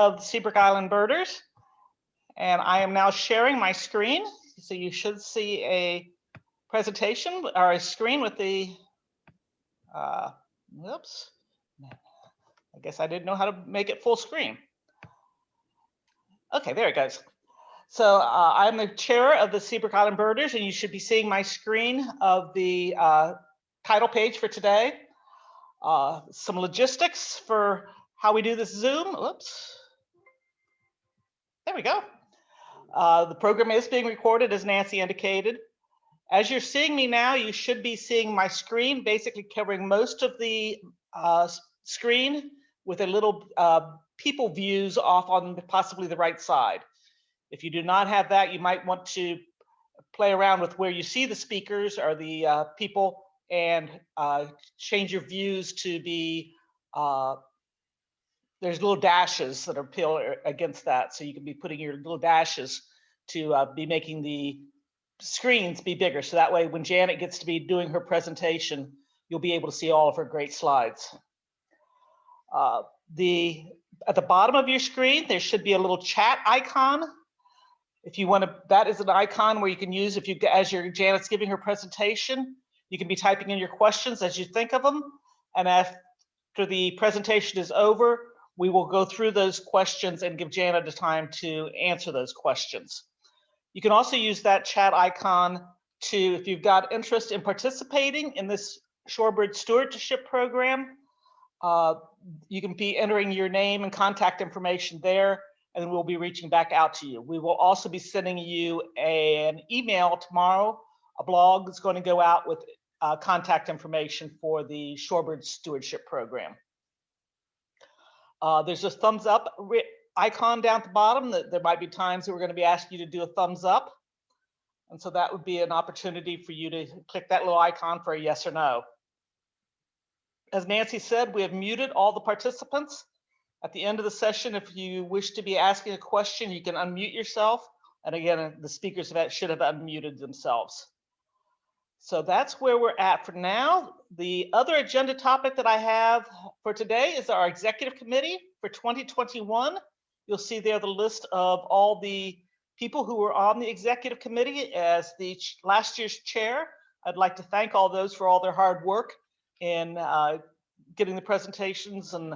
Of the Seabrook Island birders, and I am now sharing my screen. So you should see a presentation or a screen with the, whoops, I guess I didn't know how to make it full screen. Okay, there it goes. So I'm the chair of the Seabrook Island birders, and you should be seeing my screen of the title page for today. Some logistics for how we do this Zoom. Whoops. There we go. The program is being recorded, as Nancy indicated. As you're seeing me now, you should be seeing my screen, basically covering most of the screen with a little people views off on possibly the right side. If you do not have that, you might want to play around with where you see the speakers or the people and change your views to be there's little dashes that are peeled against that. So you can be putting your little dashes to be making the screens be bigger. So that way, when Janet gets to be doing her presentation, you'll be able to see all of her great slides. At the bottom of your screen, there should be a little chat icon. If you want to, that is an icon where you can use as Janet's giving her presentation, you can be typing in your questions as you think of them. And after the presentation is over, we will go through those questions and give Janet the time to answer those questions. You can also use that chat icon if you've got interest in participating in this Shorebird Stewardship Program, you can be entering your name and contact information there, and then we'll be reaching back out to you. We will also be sending you an email tomorrow. A blog is going to go out with contact information for the Shorebird Stewardship Program. There's a thumbs up icon down at the bottom. That there might be times that we're going to be asking you to do a thumbs up. And so that would be an opportunity for you to click that little icon for a yes or no. As Nancy said, we have muted all the participants. At the end of the session, if you wish to be asking a question, you can unmute yourself. And again, the speakers should have unmuted themselves. So that's where we're at for now. The other agenda topic that I have for today is our executive committee for 2021. You'll see there the list of all the people who were on the executive committee as the last year's chair. I'd like to thank all those for all their hard work in getting the presentations and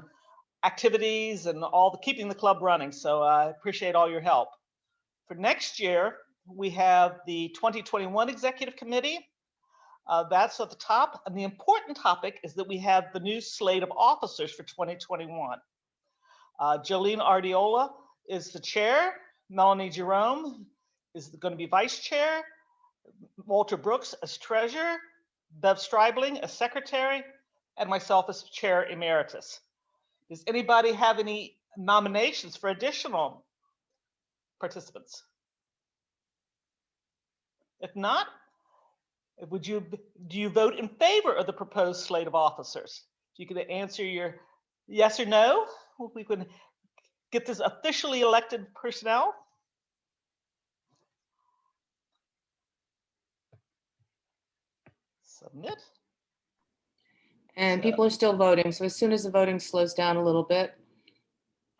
activities and keeping the club running. So I appreciate all your help. For next year, we have the 2021 executive committee. That's at the top. And the important topic is that we have the new slate of officers for 2021. Jolene Ardiola is the chair. Melanie Jerome is going to be vice chair. Walter Brooks as treasurer. Bev Stribling as secretary. And myself as chair emeritus. Does anybody have any nominations for additional participants? If not, do you vote in favor of the proposed slate of officers? You can answer your yes or no. We can get this officially elected personnel. Submit. And people are still voting. So as soon as the voting slows down a little bit.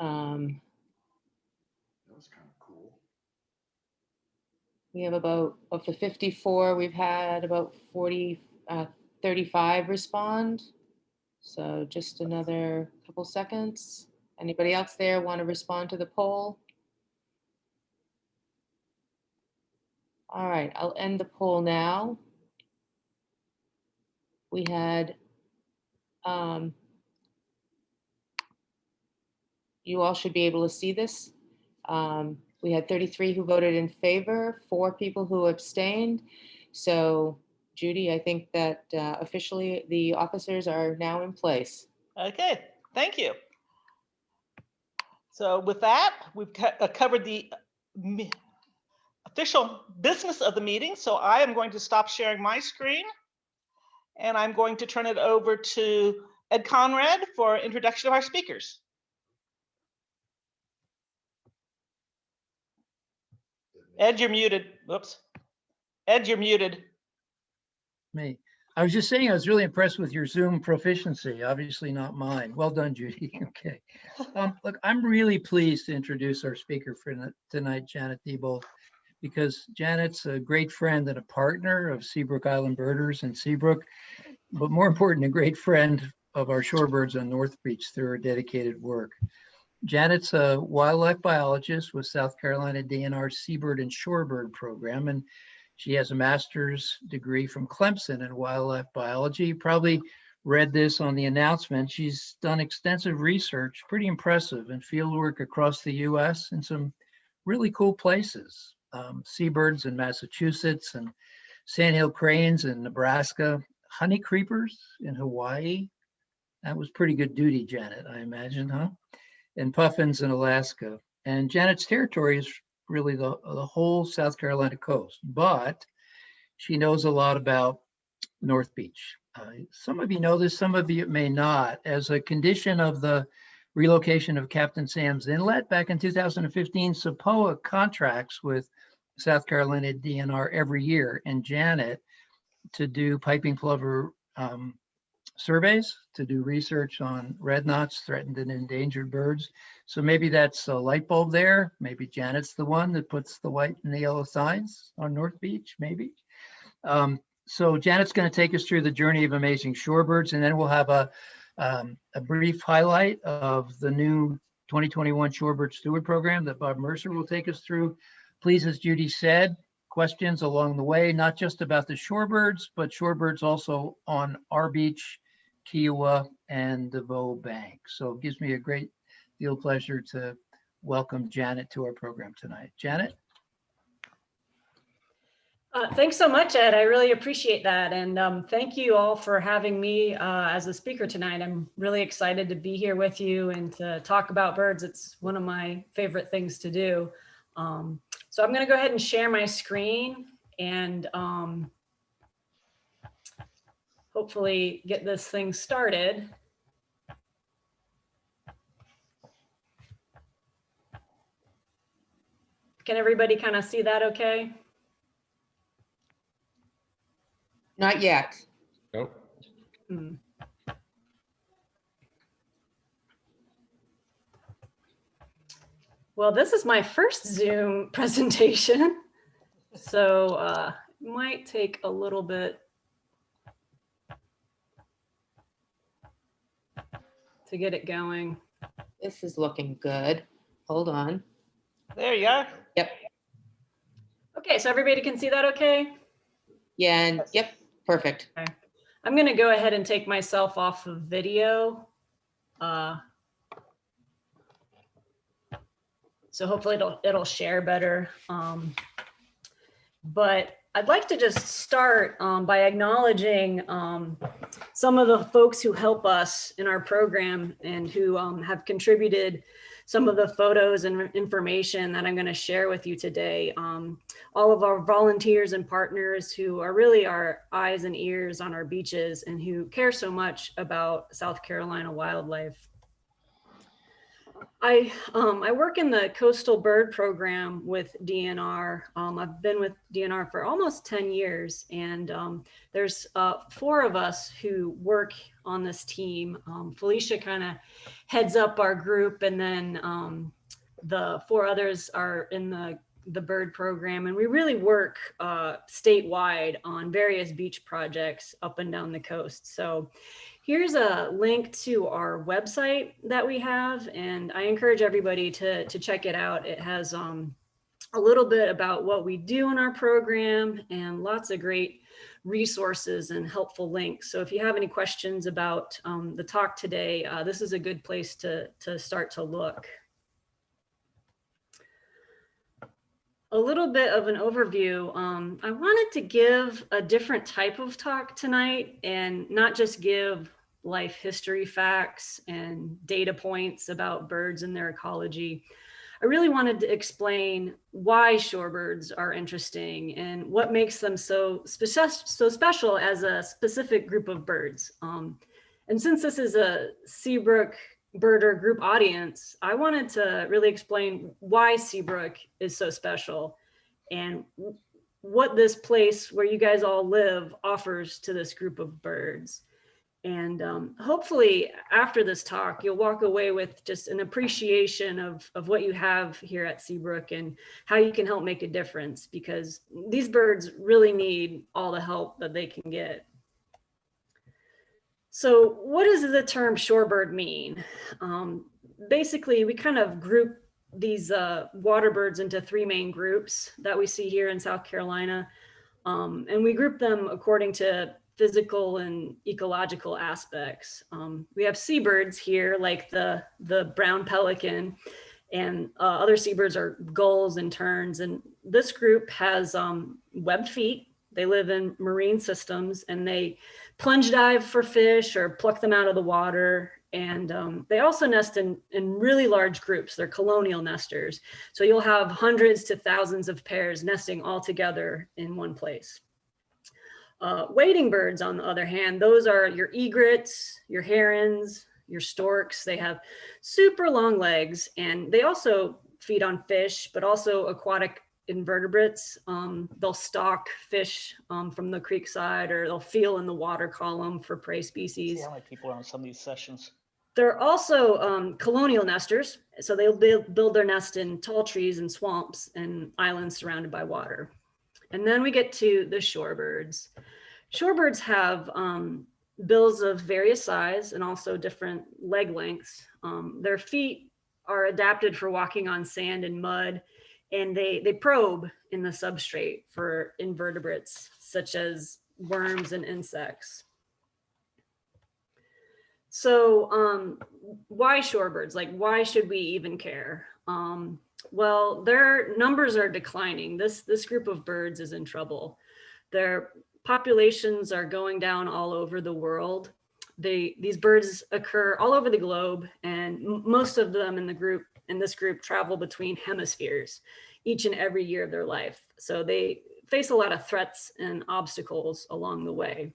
That was kind of cool. We have about, of the 54, we've had about 35 respond. So just another couple seconds. Anybody else there want to respond to the poll? All right, I'll end the poll now. We had, you all should be able to see this. We had 33 who voted in favor, 4 people who abstained. So Judy, I think that officially the officers are now in place. Okay, thank you. So with that, we've covered the official business of the meeting. So I am going to stop sharing my screen and I'm going to turn it over to Ed Conrad for introduction of our speakers. Ed, you're muted. Whoops. Ed, you're muted. Me. I was just saying, I was really impressed with your Zoom proficiency, obviously not mine. Well done, Judy. Okay. Look, I'm really pleased to introduce our speaker for tonight, Janet Thibault, because Janet's a great friend and a partner of Seabrook Island birders in Seabrook, but more important, a great friend of our shorebirds on North Beach through her dedicated work. Janet's a wildlife biologist with South Carolina DNR Seabird and Shorebird Program, and she has a master's degree from Clemson in wildlife biology. You probably read this on the announcement. She's done extensive research, pretty impressive, and fieldwork across the US in some really cool places. Seabirds in Massachusetts and sandhill cranes in Nebraska, honey creepers in Hawaii. That was pretty good duty, Janet, I imagine, huh? And puffins in Alaska. And Janet's territory is really the whole South Carolina coast, but she knows a lot about North Beach. Some of you know this, some of you may not. As a condition of the relocation of Captain Sam's Inlet back in 2015, SAPOA contracts with South Carolina DNR every year, and Janet to do piping plover surveys, to do research on red knots, threatened and endangered birds. So maybe that's a light bulb there. Maybe Janet's the one that puts the white and the yellow signs on North Beach, maybe. So Janet's going to take us through the journey of amazing shorebirds, and then we'll have a brief highlight of the new 2021 Shorebird Steward Program that Bob Mercer will take us through. Please, as Judy said, questions along the way, not just about the shorebirds, but shorebirds also on our beach, Kiowa, and the Bow Bank. So it gives me a great deal of pleasure to welcome Janet to our program tonight. Janet? Thanks so much, Ed. I really appreciate that. And thank you all for having me as a speaker tonight. I'm really excited to be here with you and to talk about birds. It's one of my favorite things to do. So I'm going to go ahead and share my screen and hopefully get this thing started. Can everybody kind of see that okay? Not yet. Nope. Well, this is my first Zoom presentation, so it might take a little bit to get it going. This is looking good. Hold on. There you are. Yep. Okay, so everybody can see that okay? Yeah, and yep, perfect. Okay. I'm going to go ahead and take myself off of video. So hopefully it'll share better. But I'd like to just start by acknowledging some of the folks who help us in our program and who have contributed some of the photos and information that I'm going to share with you today. All of our volunteers and partners who are really our eyes and ears on our beaches and who care so much about South Carolina wildlife. I work in the Coastal Bird Program with DNR. I've been with DNR for almost 10 years, and there's 4 of us who work on this team. Felicia kind of heads up our group, and then the 4 others are in the bird program, and we really work statewide on various beach projects up and down the coast. So here's a link to our website that we have, and I encourage everybody to check it out. It has a little bit about what we do in our program and lots of great resources and helpful links. So if you have any questions about the talk today, this is a good place to start to look. A little bit of an overview. I wanted to give a different type of talk tonight and not just give life history facts and data points about birds and their ecology. I really wanted to explain why shorebirds are interesting and what makes them so special as a specific group of birds. And since this is a Seabrook birder group audience, I wanted to really explain why Seabrook is so special and what this place where you guys all live offers to this group of birds. And hopefully after this talk, you'll walk away with just an appreciation of what you have here at Seabrook and how you can help make a difference, because these birds really need all the help that they can get. So what does the term shorebird mean? Basically, we kind of group these water birds into three main groups that we see here in South Carolina. And we group them according to physical and ecological aspects. We have seabirds here, like the brown pelican, and other seabirds are gulls and terns. And this group has webbed feet. They live in marine systems, and they plunge dive for fish or pluck them out of the water. And they also nest in really large groups. They're colonial nesters. So you'll have hundreds to thousands of pairs nesting all together in one place. Wading birds, on the other hand, those are your egrets, your herons, your storks. They have super long legs, and they also feed on fish, but also aquatic invertebrates. They'll stalk fish from the creek side, or they'll feel in the water column for prey species. See how many people are on some of these sessions. They're also colonial nesters, so they'll build their nest in tall trees and swamps and islands surrounded by water. And then we get to the shorebirds. Shorebirds have bills of various size and also different leg lengths. Their feet are adapted for walking on sand and mud, and they probe in the substrate for invertebrates such as worms and insects. So why shorebirds? Like, why should we even care? Well, their numbers are declining. This group of birds is in trouble. Their populations are going down all over the world. These birds occur all over the globe, and most of them in this group travel between hemispheres each and every year of their life. So they face a lot of threats and obstacles along the way.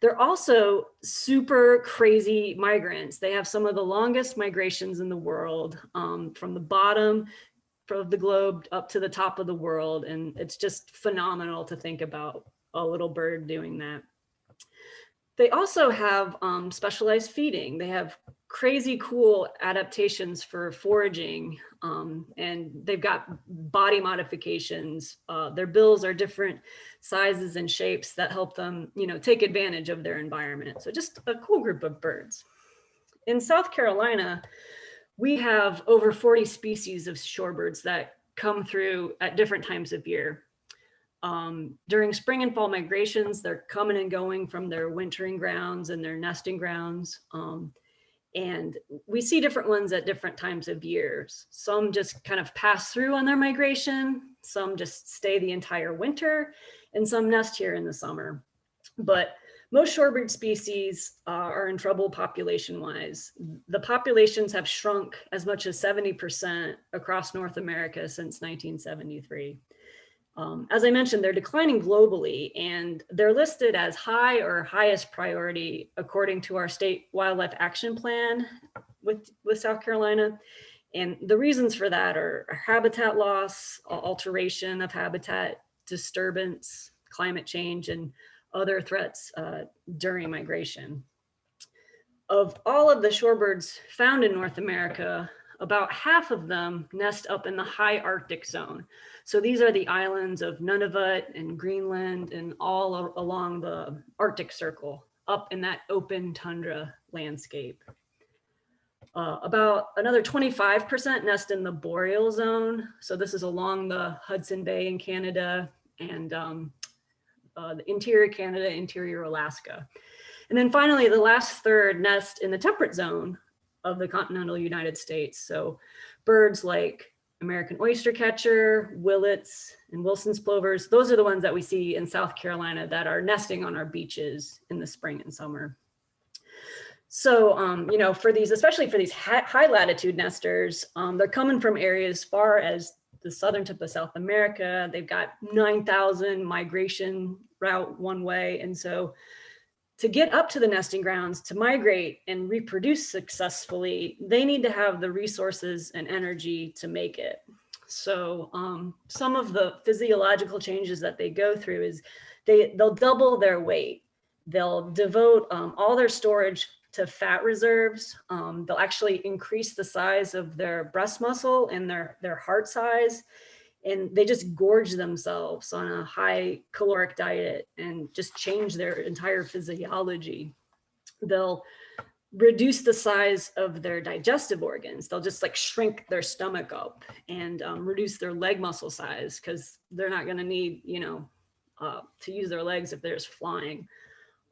They're also super crazy migrants. They have some of the longest migrations in the world, from the bottom of the globe up to the top of the world. And it's just phenomenal to think about a little bird doing that. They also have specialized feeding. They have crazy cool adaptations for foraging, and they've got body modifications. Their bills are different sizes and shapes that help them, take advantage of their environment. So just a cool group of birds. In South Carolina, we have over 40 species of shorebirds that come through at different times of year. During spring and fall migrations, they're coming and going from their wintering grounds and their nesting grounds. And we see different ones at different times of years. Some just kind of pass through on their migration, some just stay the entire winter, and some nest here in the summer. But most shorebird species are in trouble population-wise. The populations have shrunk as much as 70% across North America since 1973. As I mentioned, they're declining globally, and they're listed as high or highest priority according to our state wildlife action plan with South Carolina. And the reasons for that are habitat loss, alteration of habitat, disturbance, climate change, and other threats during migration. Of all of the shorebirds found in North America, about half of them nest up in the high Arctic zone. So these are the islands of Nunavut and Greenland and all along the Arctic Circle, up in that open tundra landscape. About another 25% nest in the boreal zone. So this is along the Hudson Bay in Canada and the interior Canada, interior Alaska. And then finally, the last third nest in the temperate zone of the continental United States. So birds like American oystercatcher, willets, and Wilson's plovers, those are the ones that we see in South Carolina that are nesting on our beaches in the spring and summer. So, for these, especially for these high latitude nesters, they're coming from areas far as the southern tip of South America. They've got 9,000 migration route one way. And so to get up to the nesting grounds, to migrate and reproduce successfully, they need to have the resources and energy to make it. So some of the physiological changes that they go through is they'll double their weight. They'll devote all their storage to fat reserves. They'll actually increase the size of their breast muscle and their heart size. And they just gorge themselves on a high caloric diet and just change their entire physiology. They'll reduce the size of their digestive organs. They'll just like shrink their stomach up and reduce their leg muscle size because they're not going to need, to use their legs if they're just flying.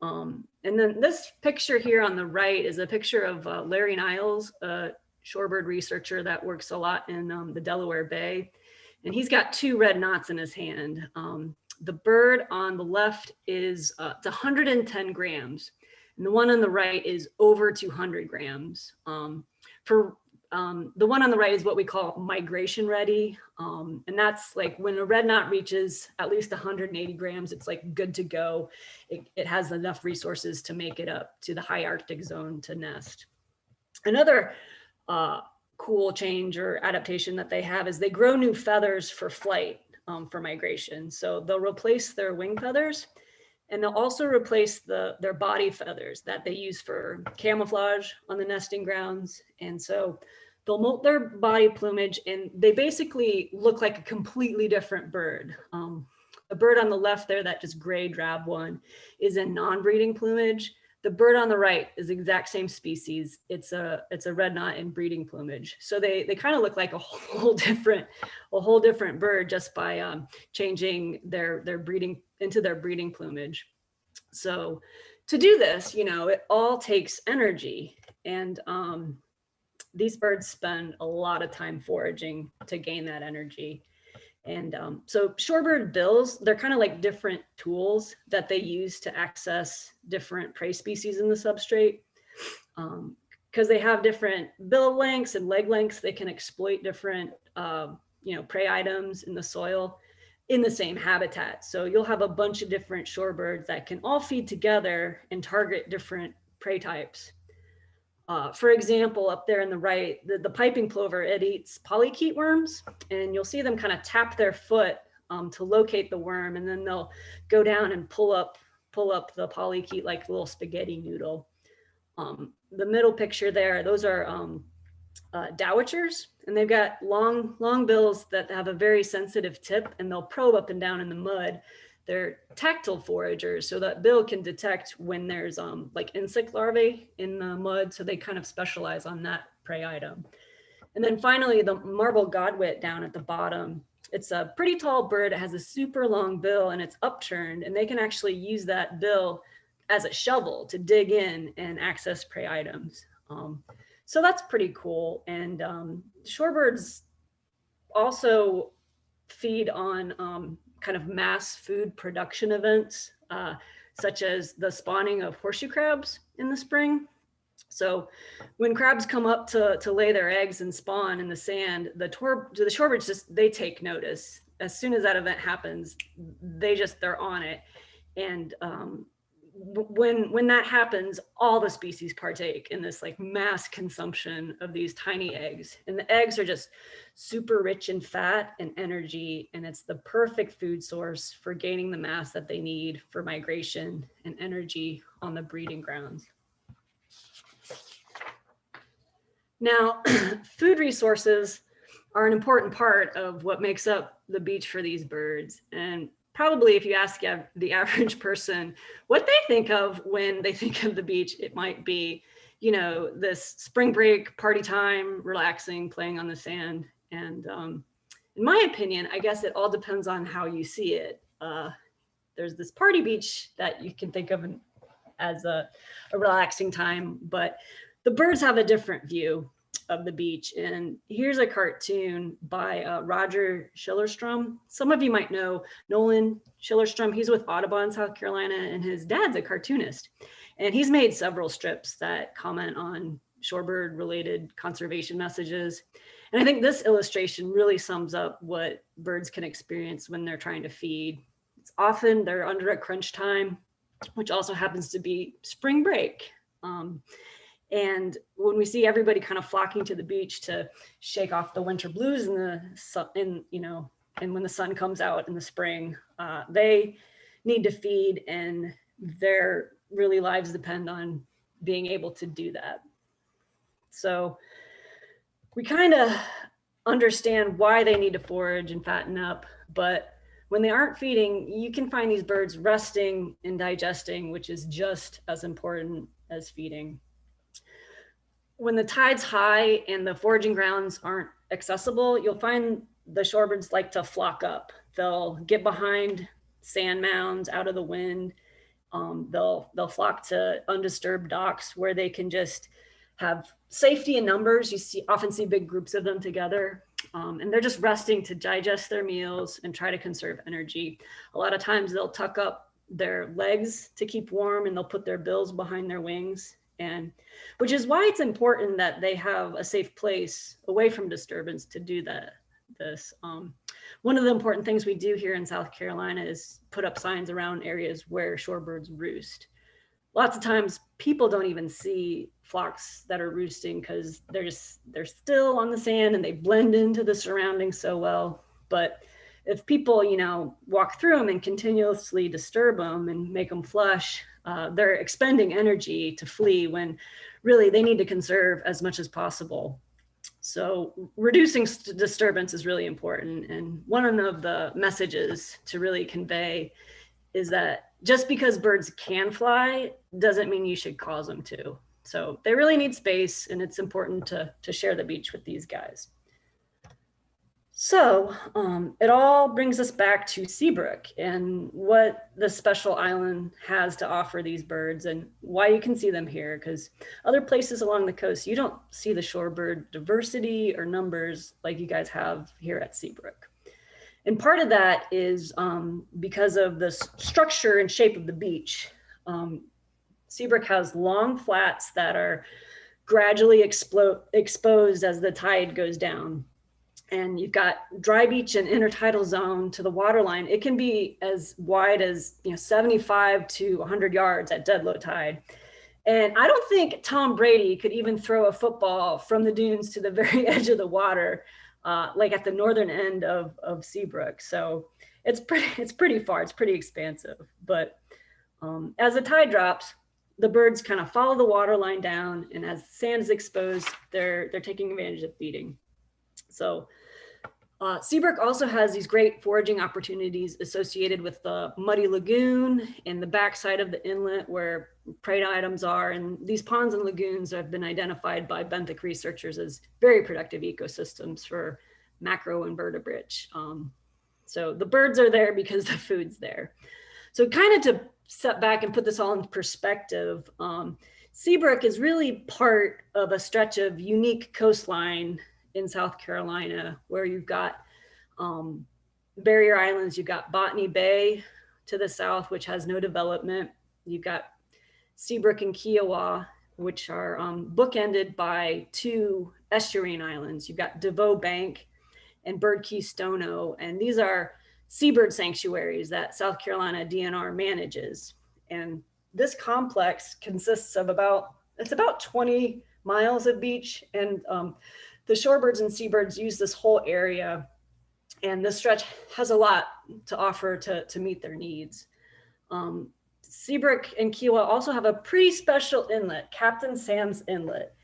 And then this picture here on the right is a picture of Larry Niles, a shorebird researcher that works a lot in the Delaware Bay. And he's got 2 red knots in his hand. The bird on the left is it's 110 grams. And the one on the right is over 200 grams. The one on the right is what we call migration ready. And that's like when a red knot reaches at least 180 grams, it's like good to go. It has enough resources to make it up to the high Arctic zone to nest. Another cool change or adaptation that they have is they grow new feathers for flight, for migration. So they'll replace their wing feathers. And they'll also replace their body feathers that they use for camouflage on the nesting grounds. And so they'll molt their body plumage and they basically look like a completely different bird. The bird on the left there, that just gray drab one, is in non-breeding plumage. The bird on the right is the exact same species. It's a red knot in breeding plumage. So they kind of look like a whole different bird just by changing their breeding into their breeding plumage. So to do this, it all takes energy, and these birds spend a lot of time foraging to gain that energy. And so shorebird bills, they're kind of like different tools that they use to access different prey species in the substrate. Because they have different bill lengths and leg lengths, they can exploit different prey items in the soil in the same habitat. So you'll have a bunch of different shorebirds that can all feed together and target different prey types. For example, up there on the right, the piping plover, it eats polychaete worms, and you'll see them kind of tap their foot to locate the worm, and then they'll go down and pull up the polychaete like a little spaghetti noodle. The middle picture there, those are dowitchers, and they've got long bills that have a very sensitive tip, and they'll probe up and down in the mud. They're tactile foragers, so that bill can detect when there's like insect larvae in the mud, so they kind of specialize on that prey item. And then finally, the marble godwit down at the bottom. It's a pretty tall bird. It has a super long bill and it's upturned, and they can actually use that bill as a shovel to dig in and access prey items. So that's pretty cool. And shorebirds also feed on kind of mass food production events, such as the spawning of horseshoe crabs in the spring. So when crabs come up to lay their eggs and spawn in the sand, the shorebirds they take notice. As soon as that event happens, they're on it. And when that happens, all the species partake in this like mass consumption of these tiny eggs. And the eggs are just super rich in fat and energy, and it's the perfect food source for gaining the mass that they need for migration and energy on the breeding grounds. Now, food resources are an important part of what makes up the beach for these birds. And probably if you ask the average person what they think of when they think of the beach, it might be, this spring break, party time, relaxing, playing on the sand. And in my opinion, I guess it all depends on how you see it. There's this party beach that you can think of as a relaxing time, but the birds have a different view of the beach. And here's a cartoon by Roger Schillerstrom. Some of you might know Nolan Schillerstrom. He's with Audubon, South Carolina, and his dad's a cartoonist. And he's made several strips that comment on shorebird related conservation messages. And I think this illustration really sums up what birds can experience when they're trying to feed. It's often they're under a crunch time, which also happens to be spring break. And when we see everybody kind of flocking to the beach to shake off the winter blues in the sun, and when the sun comes out in the spring, they need to feed, and their really lives depend on being able to do that. So we kind of understand why they need to forage and fatten up, but when they aren't feeding, you can find these birds resting and digesting, which is just as important as feeding. When the tide's high and the foraging grounds aren't accessible, you'll find the shorebirds like to flock up. They'll get behind sand mounds out of the wind. They'll flock to undisturbed docks where they can just have safety in numbers. You often see big groups of them together, and they're just resting to digest their meals and try to conserve energy. A lot of times they'll tuck up their legs to keep warm, and they'll put their bills behind their wings, and which is why it's important that they have a safe place away from disturbance to do this. One of the important things we do here in South Carolina is put up signs around areas where shorebirds roost. Lots of times people don't even see flocks that are roosting because they're still on the sand and they blend into the surroundings so well. But if people, walk through them and continuously disturb them and make them flush, they're expending energy to flee when really they need to conserve as much as possible. So reducing disturbance is really important. And one of the messages to really convey is that just because birds can fly doesn't mean you should cause them to. So they really need space, and it's important to share the beach with these guys. So it all brings us back to Seabrook and what the special island has to offer these birds and why you can see them here, because other places along the coast, you don't see the shorebird diversity or numbers like you guys have here at Seabrook. And part of that is because of the structure and shape of the beach. Seabrook has long flats that are gradually exposed as the tide goes down. And you've got dry beach and intertidal zone to the waterline. It can be as wide as 75 to 100 yards at dead low tide. And I don't think Tom Brady could even throw a football from the dunes to the very edge of the water, like at the northern end of Seabrook. So it's pretty far, it's pretty expansive. But as the tide drops, the birds kind of follow the water line down, and as sand is exposed, they're taking advantage of feeding. So Seabrook also has these great foraging opportunities associated with the muddy lagoon and the backside of the inlet where prey items are. And these ponds and lagoons have been identified by benthic researchers as very productive ecosystems for macroinvertebrates. So the birds are there because the food's there. So kind of to step back and put this all in perspective, Seabrook is really part of a stretch of unique coastline in South Carolina, where you've got barrier islands. You've got Botany Bay to the south, which has no development. You've got Seabrook and Kiowa, which are bookended by two estuarine islands. You've got DeVoe Bank and Bird Key Stono, and these are seabird sanctuaries that South Carolina DNR manages. And this complex consists of about 20 miles of beach, and the shorebirds and seabirds use this whole area, and this stretch has a lot to offer to meet their needs. Seabrook and Kiowa also have a pretty special inlet, Captain Sam's Inlet.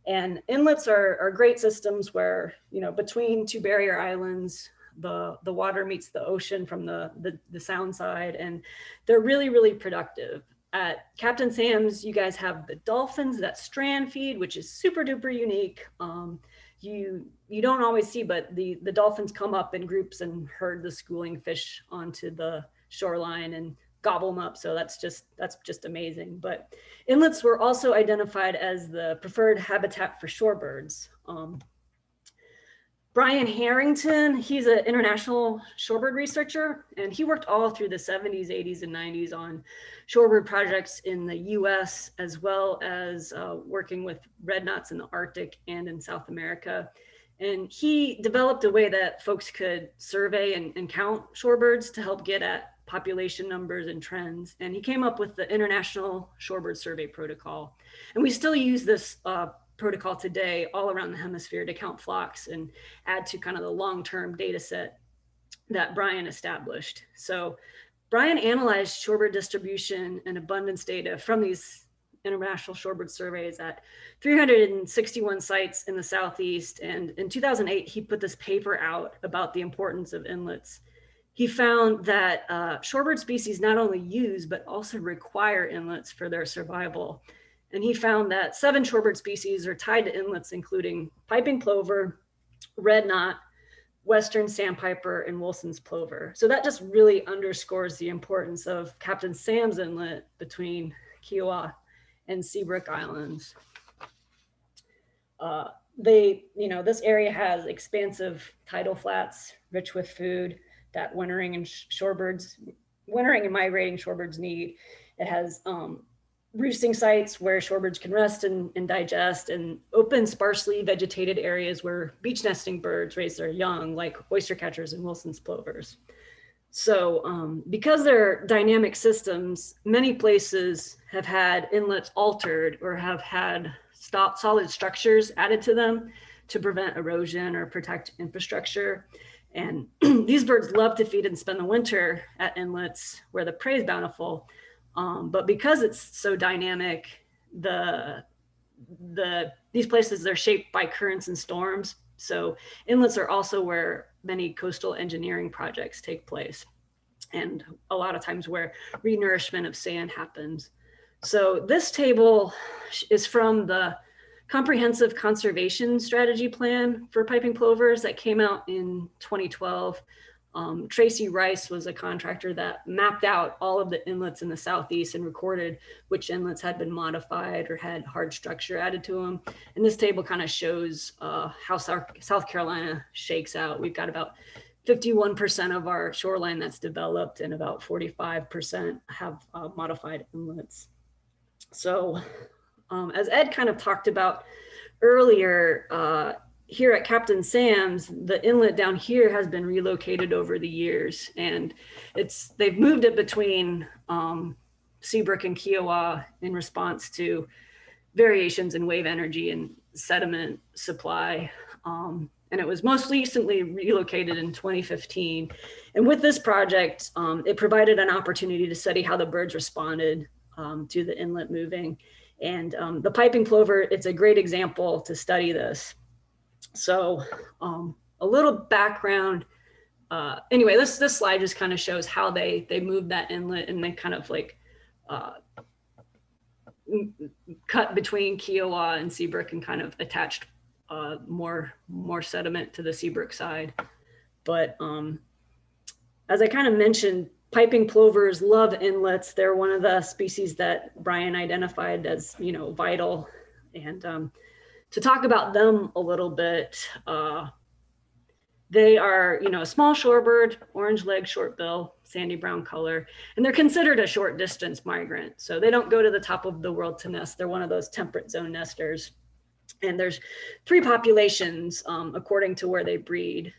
And inlets are great systems where, between two barrier islands, the water meets the ocean from the sound side, and they're really, really productive. At Captain Sam's, you guys have the dolphins that strand feed, which is super duper unique. You don't always see, but the dolphins come up in groups and herd the schooling fish onto the shoreline and gobble them up. So that's just amazing. But inlets were also identified as the preferred habitat for shorebirds. Brian Harrington, he's an international shorebird researcher, and he worked all through the 70s, 80s, and 90s on shorebird projects in the US, as well as working with red knots in the Arctic and in South America. And he developed a way that folks could survey and count shorebirds to help get at population numbers and trends. And he came up with the International Shorebird Survey Protocol. And we still use this protocol today all around the hemisphere to count flocks and add to kind of the long-term data set that Brian established. So Brian analyzed shorebird distribution and abundance data from these international shorebird surveys at 361 sites in the Southeast. And in 2008, he put this paper out about the importance of inlets. He found that shorebird species not only use, but also require inlets for their survival. And he found that 7 shorebird species are tied to inlets, including piping plover, red knot, western sandpiper, and Wilson's plover. So that just really underscores the importance of Captain Sam's Inlet between Kiowa and Seabrook Islands. This area has expansive tidal flats, rich with food that wintering and migrating shorebirds need. It has roosting sites where shorebirds can rest and digest, and open, sparsely vegetated areas where beach nesting birds raise their young, like oystercatchers and Wilson's plovers. So because they're dynamic systems, many places have had inlets altered or have had solid structures added to them to prevent erosion or protect infrastructure. And these birds love to feed and spend the winter at inlets where the prey is bountiful. But because it's so dynamic, these places, they're shaped by currents and storms. So inlets are also where many coastal engineering projects take place, and a lot of times where renourishment of sand happens. So this table is from the Comprehensive Conservation Strategy Plan for piping plovers that came out in 2012. Tracy Rice was a contractor that mapped out all of the inlets in the Southeast and recorded which inlets had been modified or had hard structure added to them. And this table kind of shows how South Carolina shakes out. We've got about 51% of our shoreline that's developed, and about 45% have modified inlets. So as Ed kind of talked about earlier, here at Captain Sam's, the inlet down here has been relocated over the years, and they've moved it between Seabrook and Kiowa in response to variations in wave energy and sediment supply. And it was most recently relocated in 2015. And with this project, it provided an opportunity to study how the birds responded to the inlet moving. And the piping plover, it's a great example to study this. So a little background. Anyway, this slide just kind of shows how they moved that inlet, and they kind of like cut between Kiowa and Seabrook and kind of attached more sediment to the Seabrook side. But as I kind of mentioned, piping plovers love inlets. They're one of the species that Brian identified as, vital. And to talk about them a little bit, they are, a small shorebird, orange leg, short bill, sandy brown color, and they're considered a short distance migrant. So they don't go to the top of the world to nest. They're one of those temperate zone nesters. And there's 3 populations according to where they breed.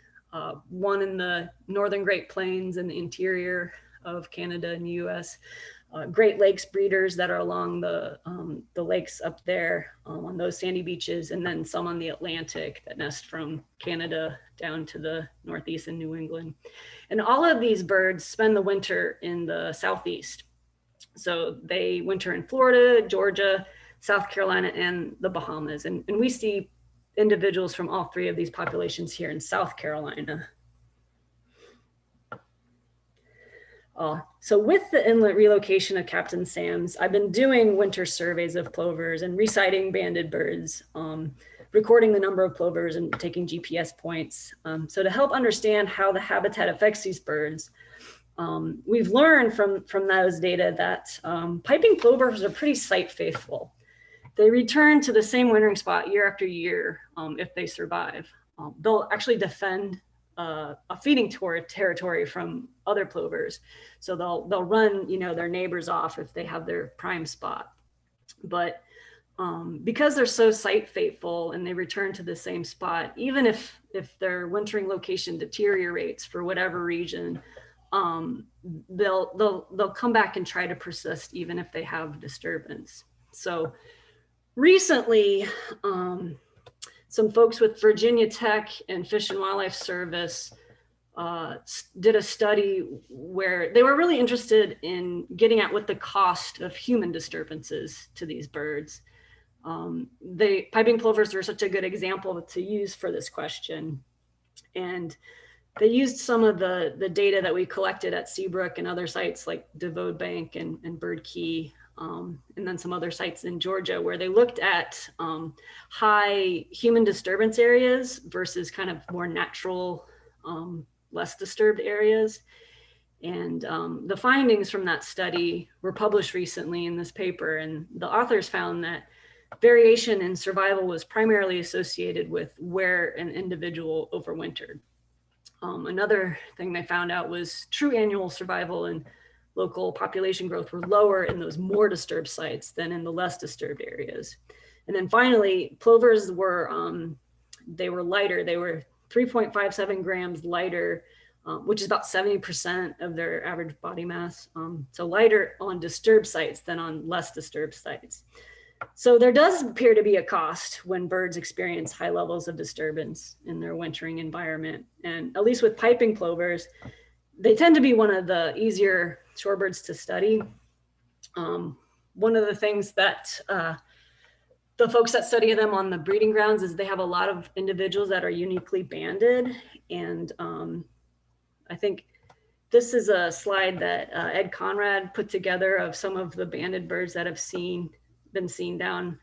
One in the northern Great Plains in the interior of Canada and the US. Great Lakes breeders that are along the lakes up there on those sandy beaches, and then some on the Atlantic that nest from Canada down to the Northeast and New England. And all of these birds spend the winter in the Southeast. So they winter in Florida, Georgia, South Carolina, and the Bahamas. And we see individuals from all 3 of these populations here in South Carolina. So with the inlet relocation of Captain Sam's, I've been doing winter surveys of plovers and resighting banded birds, recording the number of plovers and taking GPS points. So to help understand how the habitat affects these birds, we've learned from those data that piping plovers are pretty site faithful. They return to the same wintering spot year after year if they survive. They'll actually defend a feeding territory from other plovers. So they'll run, their neighbors off if they have their prime spot. But because they're so site faithful and they return to the same spot, even if their wintering location deteriorates for whatever reason, they'll come back and try to persist even if they have disturbance. So recently, some folks with Virginia Tech and Fish and Wildlife Service did a study where they were really interested in getting at what the cost of human disturbances to these birds. Piping plovers were such a good example to use for this question. And they used some of the data that we collected at Seabrook and other sites like DeVoe Bank and Bird Key, and then some other sites in Georgia, where they looked at high human disturbance areas versus kind of more natural, less disturbed areas. And the findings from that study were published recently in this paper, and the authors found that variation in survival was primarily associated with where an individual overwintered. Another thing they found out was true annual survival and local population growth were lower in those more disturbed sites than in the less disturbed areas. And then finally, plovers were, they were lighter. They were 3.57 grams lighter, which is about 70% of their average body mass. So lighter on disturbed sites than on less disturbed sites. So there does appear to be a cost when birds experience high levels of disturbance in their wintering environment. And at least with piping plovers, they tend to be one of the easier shorebirds to study. One of the things that the folks that study them on the breeding grounds is they have a lot of individuals that are uniquely banded. And I think this is a slide that Ed Conrad put together of some of the banded birds that have been seen down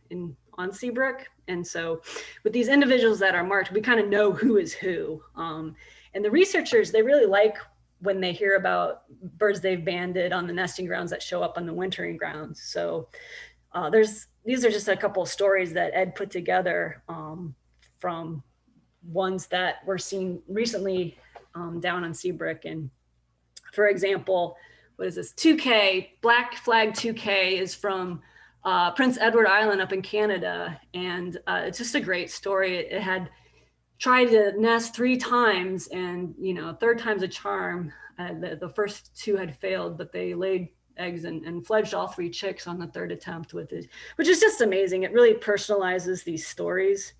on Seabrook. And so with these individuals that are marked, we kind of know who is who. And the researchers, they really like when they hear about birds they've banded on the nesting grounds that show up on the wintering grounds. So these are just a couple of stories that Ed put together from ones that were seen recently down on Seabrook. And for example, what is this? 2K, Black Flag 2K is from Prince Edward Island up in Canada. And it's just a great story. It had tried to nest 3 times and, third time's a charm. The first 2 had failed, but they laid eggs and fledged all 3 chicks on the 3rd attempt with it, which is just amazing. It really personalizes these stories.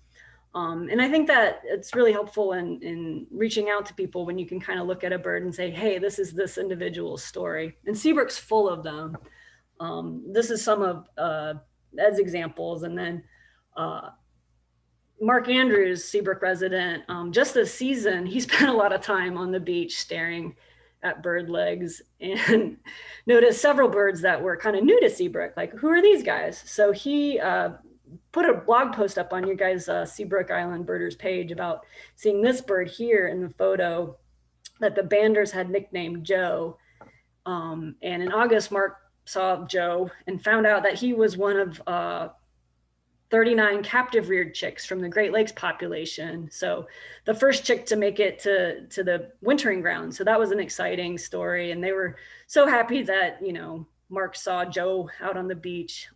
And I think that it's really helpful in reaching out to people when you can kind of look at a bird and say, hey, this is this individual's story. And Seabrook's full of them. This is some of Ed's examples. And then Mark Andrews, Seabrook resident, just this season, he spent a lot of time on the beach staring at bird legs and noticed several birds that were kind of new to Seabrook, like, who are these guys? So he put a blog post up on your guys' Seabrook Island birders page about seeing this bird here in the photo that the banders had nicknamed Joe. And in August, Mark saw Joe and found out that he was one of 39 captive reared chicks from the Great Lakes population. So the first chick to make it to the wintering ground. So that was an exciting story. And they were so happy that, Mark saw Joe out on the beach.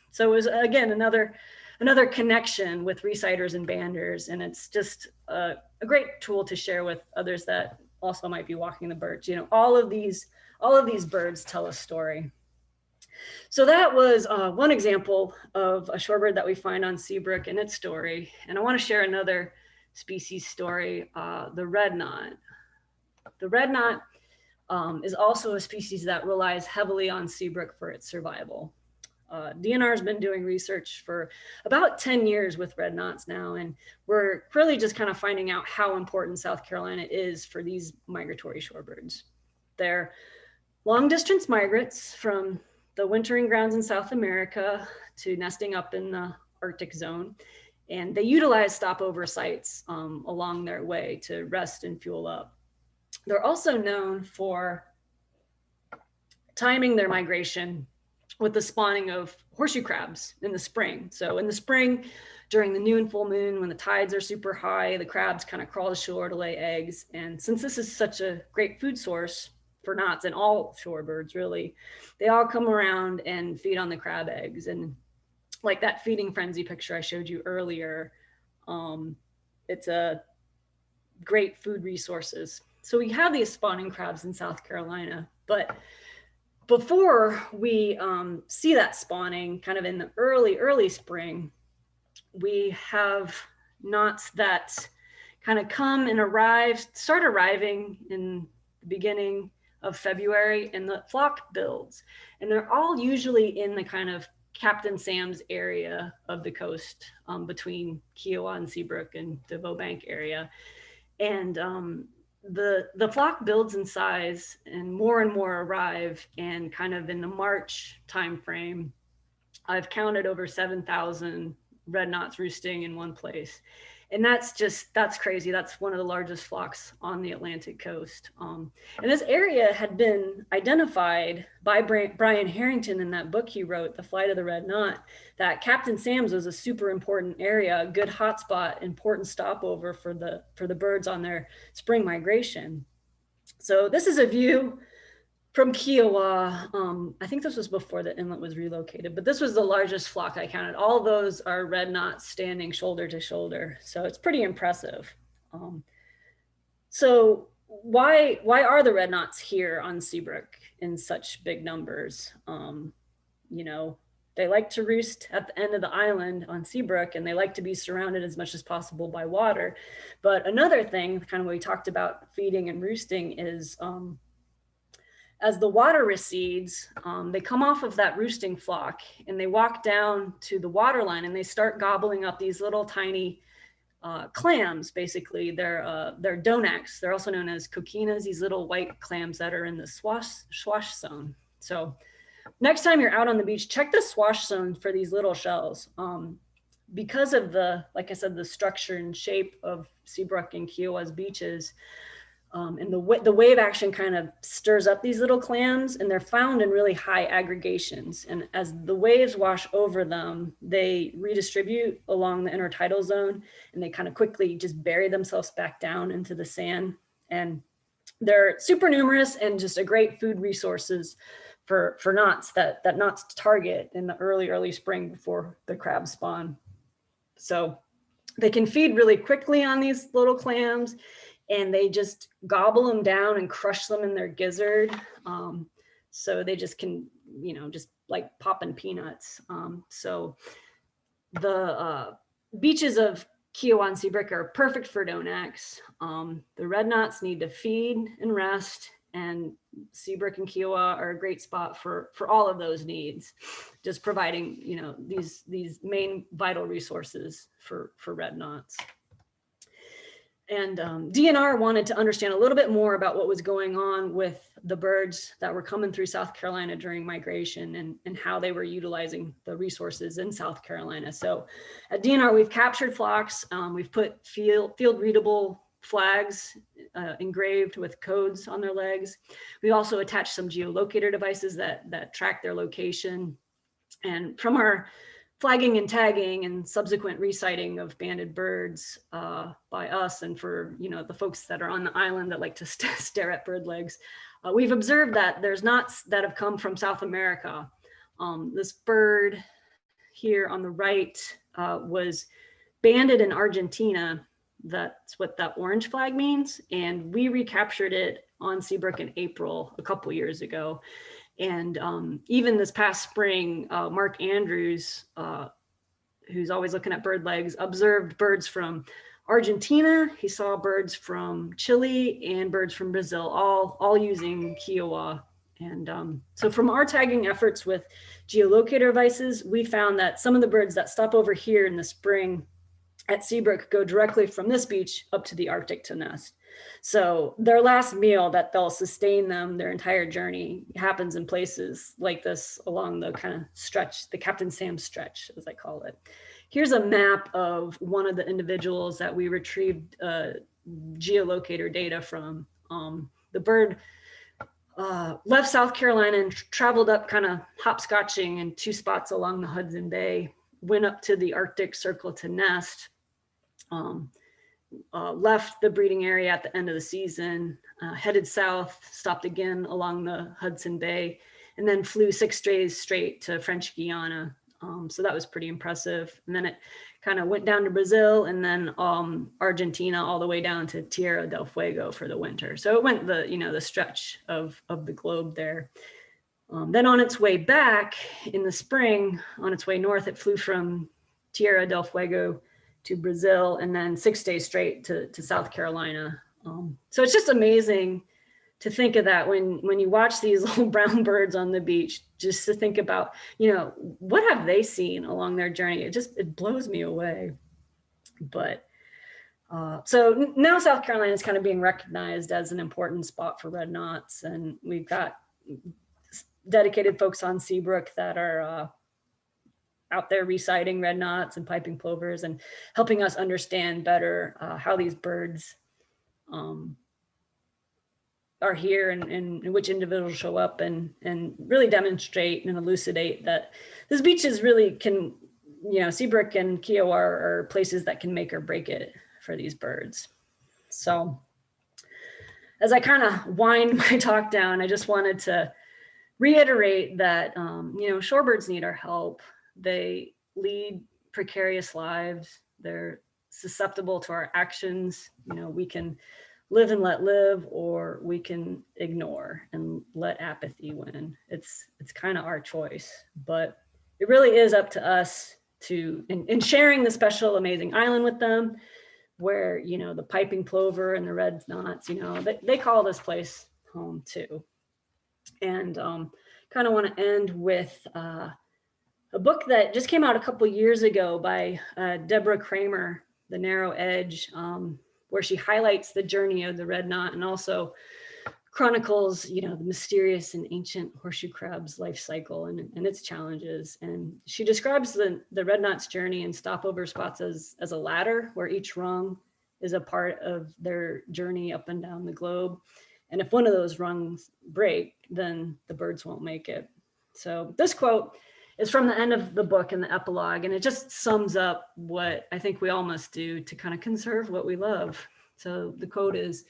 So it was, again, another connection with reciters and banders. And it's just a great tool to share with others that also might be walking the birds. All of these birds tell a story. So that was one example of a shorebird that we find on Seabrook and its story. And I want to share another species story, the red knot. The red knot is also a species that relies heavily on Seabrook for its survival. DNR has been doing research for about 10 years with red knots now, and we're really just kind of finding out how important South Carolina is for these migratory shorebirds. They're long distance migrants from the wintering grounds in South America to nesting up in the Arctic zone. And they utilize stopover sites along their way to rest and fuel up. They're also known for timing their migration with the spawning of horseshoe crabs in the spring. So in the spring, during the new and full moon, when the tides are super high, the crabs kind of crawl ashore to lay eggs. And since this is such a great food source for knots and all shorebirds, really, they all come around and feed on the crab eggs. And like that feeding frenzy picture I showed you earlier, it's a great food resources. So we have these spawning crabs in South Carolina, but before we see that spawning kind of in the early spring, we have knots that kind of come and start arriving in the beginning of February, and the flock builds. And they're all usually in the kind of Captain Sam's area of the coast, between Kiowa and Seabrook and the Beaubank area. And the flock builds in size, and more arrive. And kind of in the March timeframe, I've counted over 7,000 red knots roosting in one place. And that's crazy. That's one of the largest flocks on the Atlantic coast. And this area had been identified by Brian Harrington in that book he wrote, The Flight of the Red Knot, that Captain Sam's was a super important area, a good hotspot, important stopover for the birds on their spring migration. So this is a view from Kiowa. I think this was before the inlet was relocated, but this was the largest flock I counted. All those are red knots standing shoulder to shoulder. So it's pretty impressive. So why are the red knots here on Seabrook in such big numbers? You know, they like to roost at the end of the island on Seabrook, and they like to be surrounded as much as possible by water. But another thing, kind of what we talked about feeding and roosting, is as the water recedes, they come off of that roosting flock and they walk down to the water line, and they start gobbling up these little tiny clams. Basically, they're donax. They're also known as coquinas, these little white clams that are in the swash zone. So next time you're out on the beach, check the swash zone for these little shells. Because of like I said, the structure and shape of Seabrook and Kiowa's beaches, and the wave action kind of stirs up these little clams, and they're found in really high aggregations. And as the waves wash over them, they redistribute along the intertidal zone, and they kind of quickly just bury themselves back down into the sand. And they're super numerous and just a great food resources for knots that knots target in the early spring before the crabs spawn. So they can feed really quickly on these little clams, and they just gobble them down and crush them in their gizzard. So they just can, you know, just like popping peanuts. So the beaches of Kiowa and Seabrook are perfect for donax. The red knots need to feed and rest, and Seabrook and Kiowa are a great spot for all of those needs, just providing, you know, these main vital resources for red knots. And DNR wanted to understand a little bit more about what was going on with the birds that were coming through South Carolina during migration, and how they were utilizing the resources in South Carolina. So at DNR, we've captured flocks. We've put field readable flags engraved with codes on their legs. We also attached some geolocator devices that track their location. And from our flagging and tagging and subsequent resighting of banded birds by us, and for, you know, the folks that are on the island that like to stare at bird legs, we've observed that there's knots that have come from South America. This bird here on the right was banded in Argentina. That's what that orange flag means. And we recaptured it on Seabrook in April a couple years ago. And even this past spring, Mark Andrews, who's always looking at bird legs, observed birds from Argentina. He saw birds from Chile and birds from Brazil, all using Kiowa. And so from our tagging efforts with geolocator devices, we found that some of the birds that stop over here in the spring at Seabrook go directly from this beach up to the Arctic to nest. So their last meal that they'll sustain them their entire journey happens in places like this along the kind of stretch, the Captain Sam stretch, as I call it. Here's a map of one of the individuals that we retrieved geolocator data from. The bird left South Carolina and traveled up, kind of hopscotching in two spots along the Hudson Bay, went up to the Arctic Circle to nest. Left the breeding area at the end of the season, headed south, stopped again along the Hudson Bay, and then flew 6 days straight to French Guiana. So that was pretty impressive. And then it kind of went down to Brazil and then Argentina all the way down to Tierra del Fuego for the winter. So it went the, you know, the stretch of the globe there. Then on its way back in the spring, on its way north, it flew from Tierra del Fuego to Brazil and then 6 days straight to South Carolina. So it's just amazing to think of that when you watch these little brown birds on the beach, just to think about, you know, what have they seen along their journey? It blows me away. But so now South Carolina is kind of being recognized as an important spot for red knots, and we've got dedicated folks on Seabrook that are out there reciting red knots and piping plovers and helping us understand better how these birds are here and which individuals show up, and really demonstrate and elucidate that this beach is really can, you know, Seabrook and Keogh are places that can make or break it for these birds. So as I kind of wind my talk down, I just wanted to reiterate that, you know, shorebirds need our help. They lead precarious lives. They're susceptible to our actions. You know, we can live and let live, or we can ignore and let apathy win. It's kind of our choice, but it really is up to us to, in sharing the special, amazing island with them, where, you know, the piping plover and the red knots, you know, they call this place home too. And kind of want to end with a book that just came out a couple years ago by Deborah Kramer, The Narrow Edge, where she highlights the journey of the red knot and also chronicles, you know, the mysterious and ancient horseshoe crab's life cycle and its challenges. And she describes the red knot's journey and stopover spots as a ladder where each rung is a part of their journey up and down the globe. And if one of those rungs break, then the birds won't make it. So this quote is from the end of the book in the epilogue, and it just sums up what I think we all must do to kind of conserve what we love. So the quote is,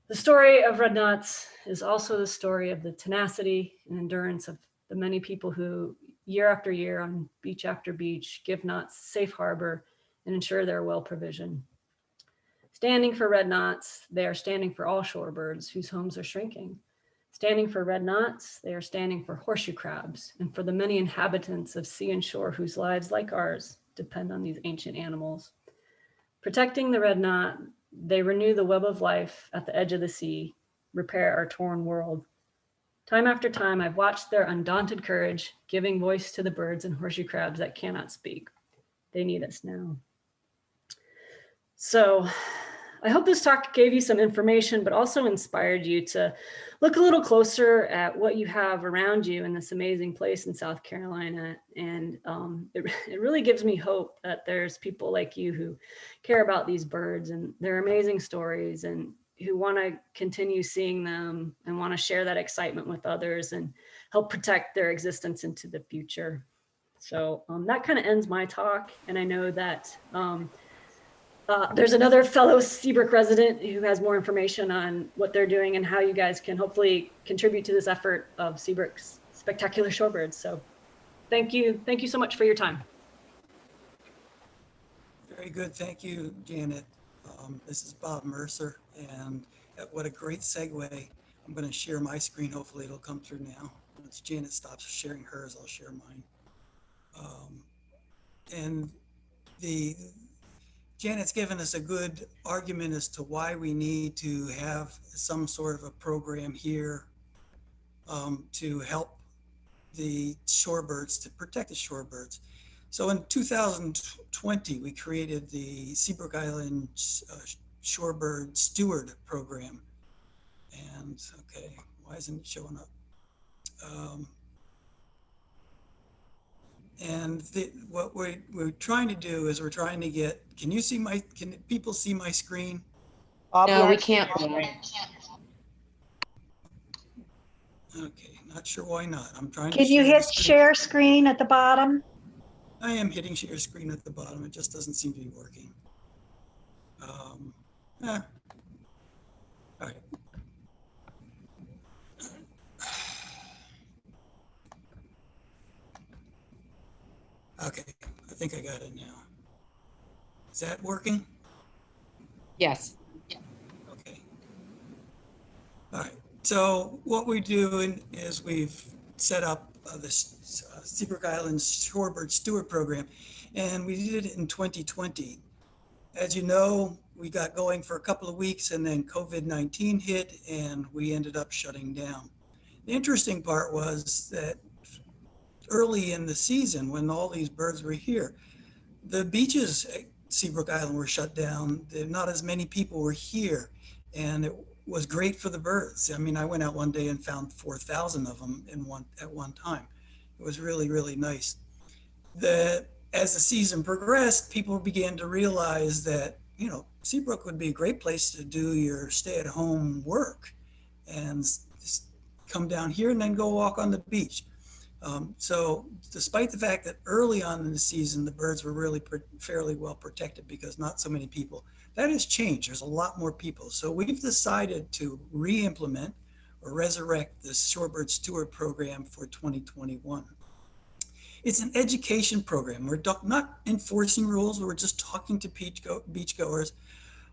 "The story of red knots is also the story of the tenacity and endurance of the many people who, year after year, on beach after beach, give knots safe harbor and ensure their well provision. Standing for red knots, they are standing for all shorebirds whose homes are shrinking. Standing for red knots, they are standing for horseshoe crabs and for the many inhabitants of sea and shore whose lives, like ours, depend on these ancient animals. Protecting the red knot, they renew the web of life at the edge of the sea, repair our torn world. Time after time, I've watched their undaunted courage, giving voice to the birds and horseshoe crabs that cannot speak. They need us now." So I hope this talk gave you some information, but also inspired you to look a little closer at what you have around you in this amazing place in South Carolina. And it really gives me hope that there's people like you who care about these birds and their amazing stories, and who want to continue seeing them and want to share that excitement with others and help protect their existence into the future. So that kind of ends my talk. And I know that there's another fellow Seabrook resident who has more information on what they're doing and how you guys can hopefully contribute to this effort of Seabrook's spectacular shorebirds. So thank you so much for your time. Very good, thank you, Janet. This is Bob Mercer, and what a great segue. I'm going to share my screen. Hopefully it'll come through now. Once Janet stops sharing hers, I'll share mine. Janet's given us a good argument as to why we need to have some sort of a program here to help the shorebirds, to protect the shorebirds. So in 2020, we created the Seabrook Island Shorebird Steward Program. And okay, why isn't it showing up? What we're trying to do is we're trying to get, can people see my screen? No, we can't. Okay, not sure why not. I'm trying to Can you share hit the screen. share screen at the bottom? I am hitting share screen at the bottom. It just doesn't seem to be working. All right. Okay, I think I got it now. Is that working? Yes. Okay. All right. So what we're doing is we've set up the Seabrook Island Shorebird Steward Program, and we did it in 2020. As you know, we got going for a couple of weeks, and then COVID-19 hit, and we ended up shutting down. The interesting part was that early in the season, when all these birds were here, the beaches at Seabrook Island were shut down. Not as many people were here, and it was great for the birds. I mean, I went out one day and found 4,000 of them at one time. It was really, really nice. As the season progressed, people began to realize that, you know, Seabrook would be a great place to do your stay-at-home work and just come down here and then go walk on the beach. So despite the fact that early on in the season, the birds were really fairly well protected because not so many people, that has changed. There's a lot more people. So we've decided to re-implement or resurrect the Shorebird Steward Program for 2021. It's an education program. We're not enforcing rules. We're just talking to beachgoers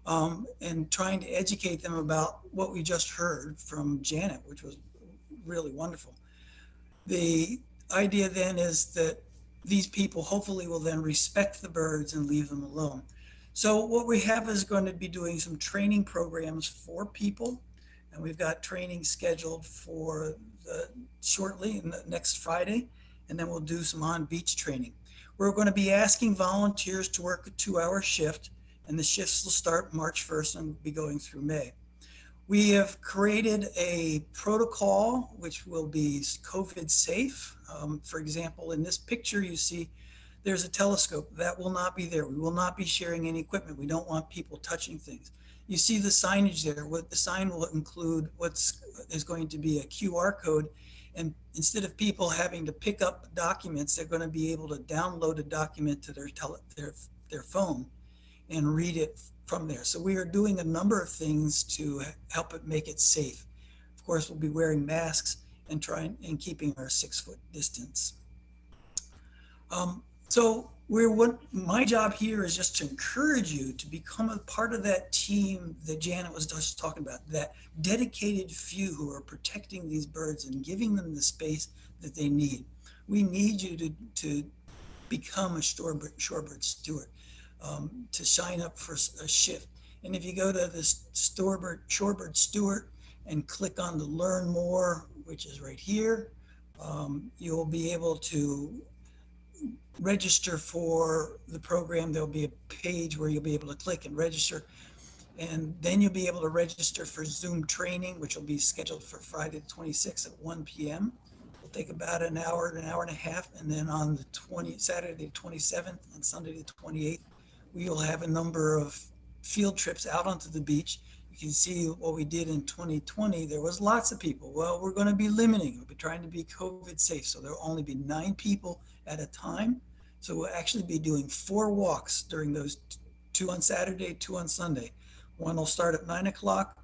and trying to educate them about what we just heard from Janet, which was really wonderful. The idea then is that these people hopefully will then respect the birds and leave them alone. So what we have is going to be doing some training programs for people, and we've got training scheduled for shortly, next Friday, and then we'll do some on-beach training. We're going to be asking volunteers to work a 2-hour shift, and the shifts will start March 1st and be going through May. We have created a protocol which will be COVID safe. For example, in this picture you see there's a telescope. That will not be there. We will not be sharing any equipment. We don't want people touching things. You see the signage there. What the sign will include is going to be a QR code. And instead of people having to pick up documents, they're going to be able to download a document to their phone and read it from there. So we are doing a number of things to help it make it safe. Of course, we'll be wearing masks and keeping our 6-foot distance. So my job here is just to encourage you to become a part of that team that Janet was just talking about, that dedicated few who are protecting these birds and giving them the space that they need. We need you to become a shorebird steward, to sign up for a shift. And if you go to this Shorebird Steward and click on the Learn More, which is right here, you'll be able to register for the program. There'll be a page where you'll be able to click and register. And then you'll be able to register for Zoom training, which will be scheduled for Friday the 26th at 1 p.m. It'll take about an hour and a half. And then on the Saturday the 27th and Sunday the 28th, we will have a number of field trips out onto the beach. You can see what we did in 2020. There was lots of people. Well, we're going to be limiting. We'll be trying to be COVID safe. So there'll only be 9 people at a time. So we'll actually be doing 4 walks during those 2 on Saturday, 2 on Sunday. One will start at 9 o'clock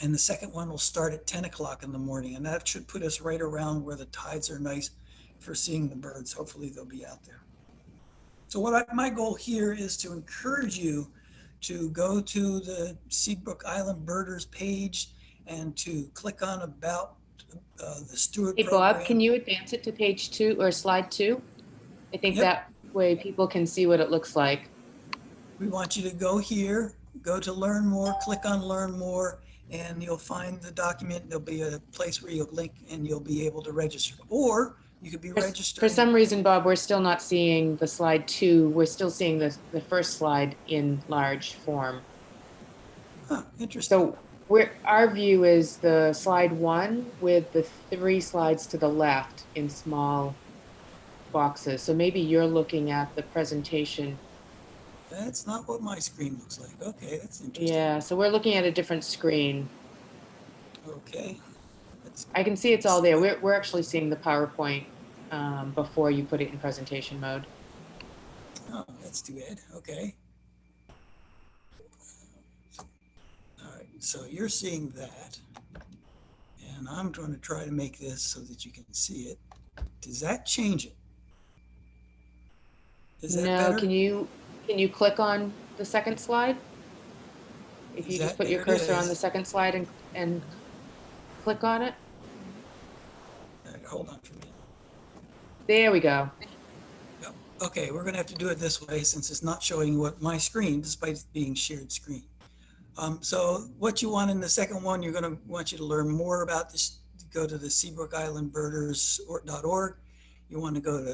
and the second one will start at 10 o'clock in the morning. And that should put us right around where the tides are nice for seeing the birds. Hopefully they'll be out there. So my goal here is to encourage you to go to the Seabrook Island Birders page and to click on about the Steward Hey, program. Bob, can you advance it to page 2 or slide 2? I think Yep. that way people can see what it looks like. We want you to go here, go to Learn More, click on Learn More, and you'll find the document. There'll be a place where you'll link and you'll be able to register. Or you could be registered. For some reason, Bob, we're still not seeing the slide 2. We're still seeing the first slide in large form. Huh, interesting. So our view is the slide 1 with the 3 slides to the left in small boxes. So maybe you're looking at the presentation. That's not what my screen looks like. Okay, that's interesting. Yeah, so we're looking at a different screen. Okay. I can see it's all there. We're actually seeing the PowerPoint before you put it in presentation mode. Oh, that's too bad. Okay. All right, so you're seeing that. And I'm going to try to make this so that you can see it. Does that change it? Is that No, better? can you Can you click on the second slide? If you just put your There it cursor on the is. second slide and click on it. All right, hold on for a minute. There we go. Okay, we're going to have to do it this way since it's not showing what my screen, despite it being shared screen. So what you want in the second one, you're going to want you to learn more about this. Go to the Seabrook Island Birders.org. You want to go to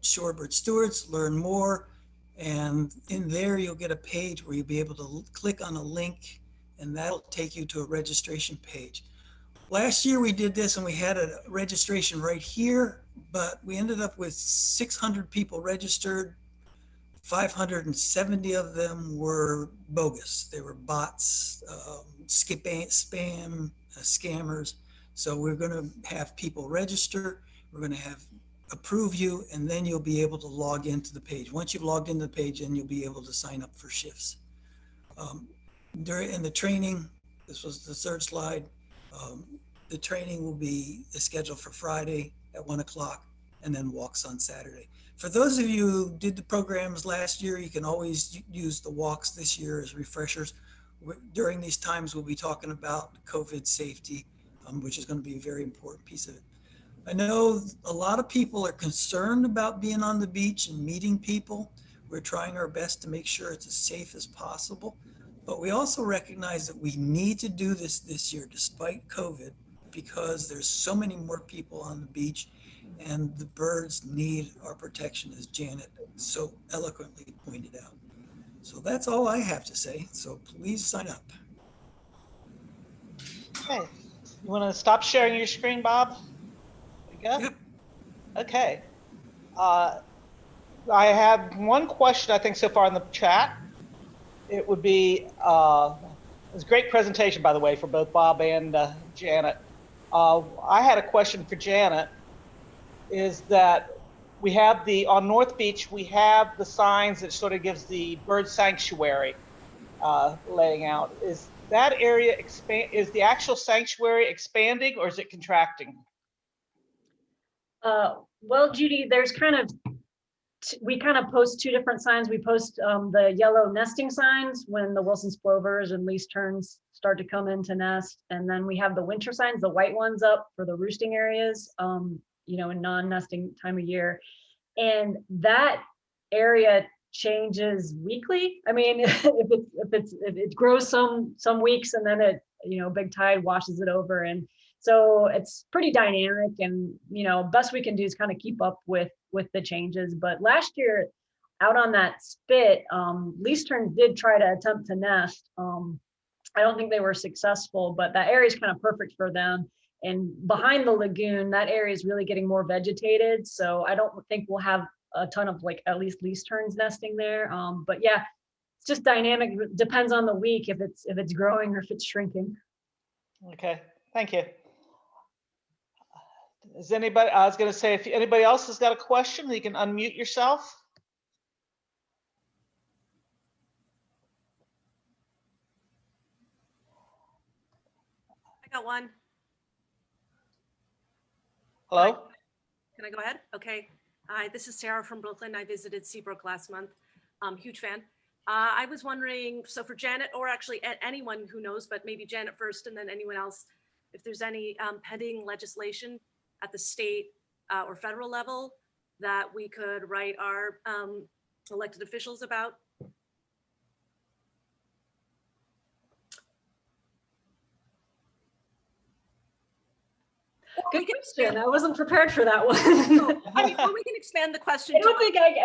Shorebird Stewards, learn more. And in there, you'll get a page where you'll be able to click on a link, and that'll take you to a registration page. Last year we did this and we had a registration right here, but we ended up with 600 people registered. 570 of them were bogus. They were bots, spam, scammers. So we're going to have people register. We're going to have approve you, and then you'll be able to log into the page. Once you've logged into the page, then you'll be able to sign up for shifts. During the training, this was the third slide. The training will be scheduled for Friday at 1 o'clock and then walks on Saturday. For those of you who did the programs last year, you can always use the walks this year as refreshers. During these times, we'll be talking about COVID safety, which is going to be a very important piece of it. I know a lot of people are concerned about being on the beach and meeting people. We're trying our best to make sure it's as safe as possible, but we also recognize that we need to do this year despite COVID, because there's so many more people on the beach and the birds need our protection, as Janet so eloquently pointed out. So that's all I have to say. So please sign up. Okay, you want to stop sharing your screen, Bob? There you go. Yep. Okay. I have one question, I think, so far in the chat. It would be, it was a great presentation, by the way, for both Bob and Janet. I had a question for Janet, is that we have on North Beach, we have the signs that sort of gives the bird sanctuary laying out. Is that area is the actual sanctuary expanding or is it contracting? Well, Judy, there's we kind of post two different signs. We post the yellow nesting signs when the Wilson's plovers and least terns start to come in to nest. And then we have the winter signs, the white ones up for the roosting areas, in non-nesting time of year. And that area changes weekly. I mean, if it grows some weeks and then it, big tide washes it over. And so it's pretty dynamic, and best we can do is kind of keep up with the changes. But last year out on that spit, least terns did try to attempt to nest. I don't think they were successful, but that area is kind of perfect for them. And behind the lagoon, that area is really getting more vegetated. So I don't think we'll have a ton of at least least terns nesting there. But yeah, it's just dynamic. It depends on the week if it's growing or if it's shrinking. Okay, thank you. Is anybody, I was going to say, if anybody else has got a question, you can unmute yourself. I got one. Hello? Can I go ahead? Okay. Hi, this is Sarah from Brooklyn. I visited Seabrook last month. Huge fan. I was wondering, so for Janet, or actually anyone who knows, but maybe Janet first and then anyone else, if there's any pending legislation at the state or federal level that we could write our elected officials about. Good question. I wasn't prepared for that one. I mean, well, we can expand the question. I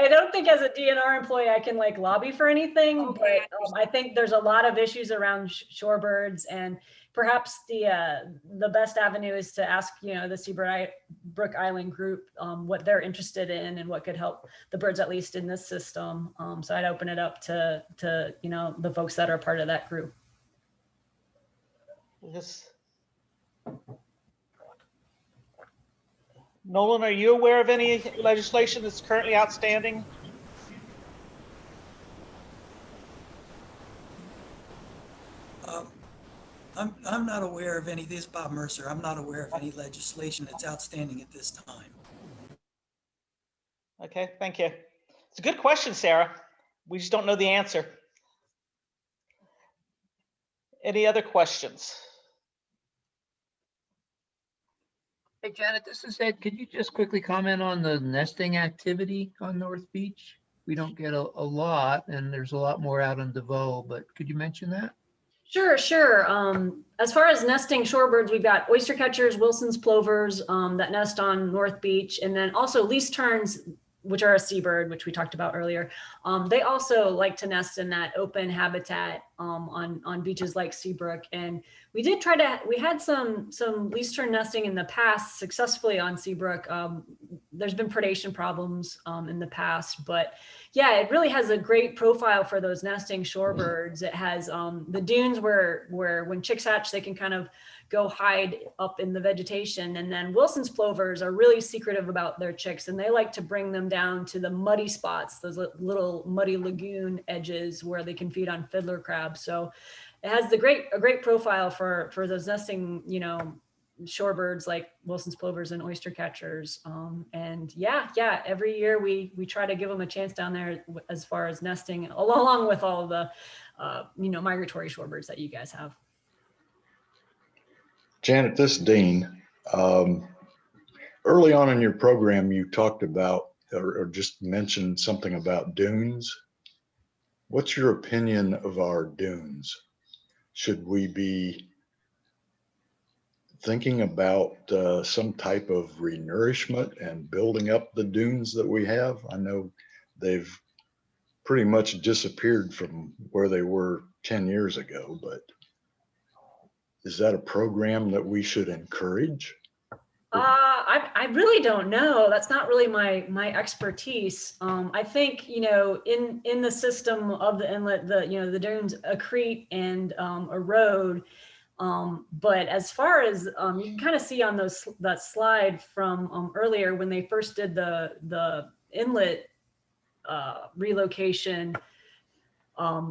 don't think as a DNR employee I can lobby for anything, Okay, but I think there's a lot of issues around shorebirds, and perhaps the best avenue is to ask the Seabrook Island group what they're interested in and what could help the birds, at least in this system. So I'd open it up to the folks that are part of that group. Yes. Nolan, are you aware of any legislation that's currently outstanding? I'm not aware of any. This is Bob Mercer. I'm not aware of any legislation that's outstanding at this time. Okay, thank you. It's a good question, Sarah. We just don't know the answer. Any other questions? Hey, Janet, this is Ed. Could you just quickly comment on the nesting activity on North Beach? We don't get a lot, and there's a lot more out on DeVoe, but could you mention that? Sure, sure. As far as nesting shorebirds, we've got oystercatchers, Wilson's plovers that nest on North Beach, and then also least terns, which are a seabird, which we talked about earlier. They also like to nest in that open habitat on beaches like Seabrook. And we had some least tern nesting in the past successfully on Seabrook. There's been predation problems in the past, but yeah, it really has a great profile for those nesting shorebirds. It has the dunes where when chicks hatch, they can kind of go hide up in the vegetation. And then Wilson's plovers are really secretive about their chicks, and they like to bring them down to the muddy spots, those little muddy lagoon edges where they can feed on fiddler crabs. So it has a great profile for those nesting, shorebirds like Wilson's plovers and oystercatchers. And yeah, every year we try to give them a chance down there as far as nesting, along with all of the migratory shorebirds that you guys have. Janet, this is Dean. Early on in your program, you talked about or just mentioned something about dunes. What's your opinion of our dunes? Should we be thinking about some type of renourishment and building up the dunes that we have? I know they've pretty much disappeared from where they were 10 years ago, but is that a program that we should encourage? I really don't know. That's not really my expertise. I think, in the system of the inlet, the dunes accrete and erode. But as far as you can kind of see on that slide from earlier when they first did the inlet relocation,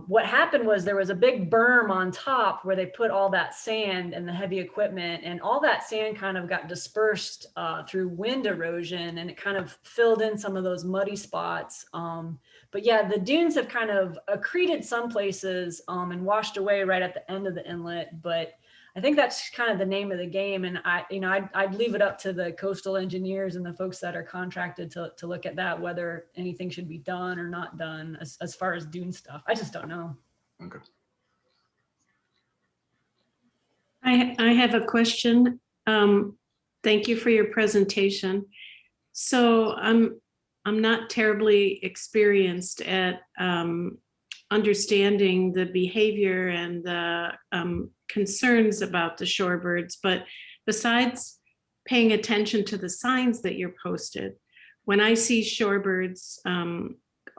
what happened was there was a big berm on top where they put all that sand and the heavy equipment, and all that sand kind of got dispersed through wind erosion, and it kind of filled in some of those muddy spots. But yeah, the dunes have kind of accreted some places and washed away right at the end of the inlet. But I think that's kind of the name of the game. And I'd leave it up to the coastal engineers and the folks that are contracted to look at that, whether anything should be done or not done as far as dune stuff. I just don't know. Okay. I have a question. Thank you for your presentation. So I'm not terribly experienced at understanding the behavior and the concerns about the shorebirds, but besides paying attention to the signs that you're posted, when I see shorebirds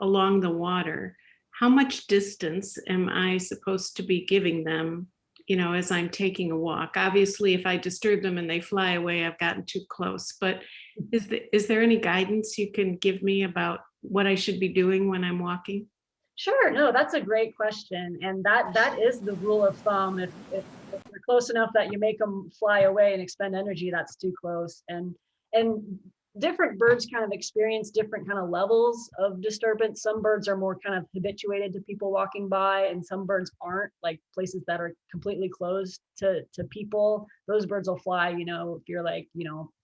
along the water, how much distance am I supposed to be giving them, as I'm taking a walk? Obviously, if I disturb them and they fly away, I've gotten too close, but is there any guidance you can give me about what I should be doing when I'm walking? Sure. No, that's a great question. And that is the rule of thumb. If you're close enough that you make them fly away and expend energy, that's too close. And different birds kind of experience different kind of levels of disturbance. Some birds are more kind of habituated to people walking by, and some birds aren't, like places that are completely closed to people. Those birds will fly, if you're like,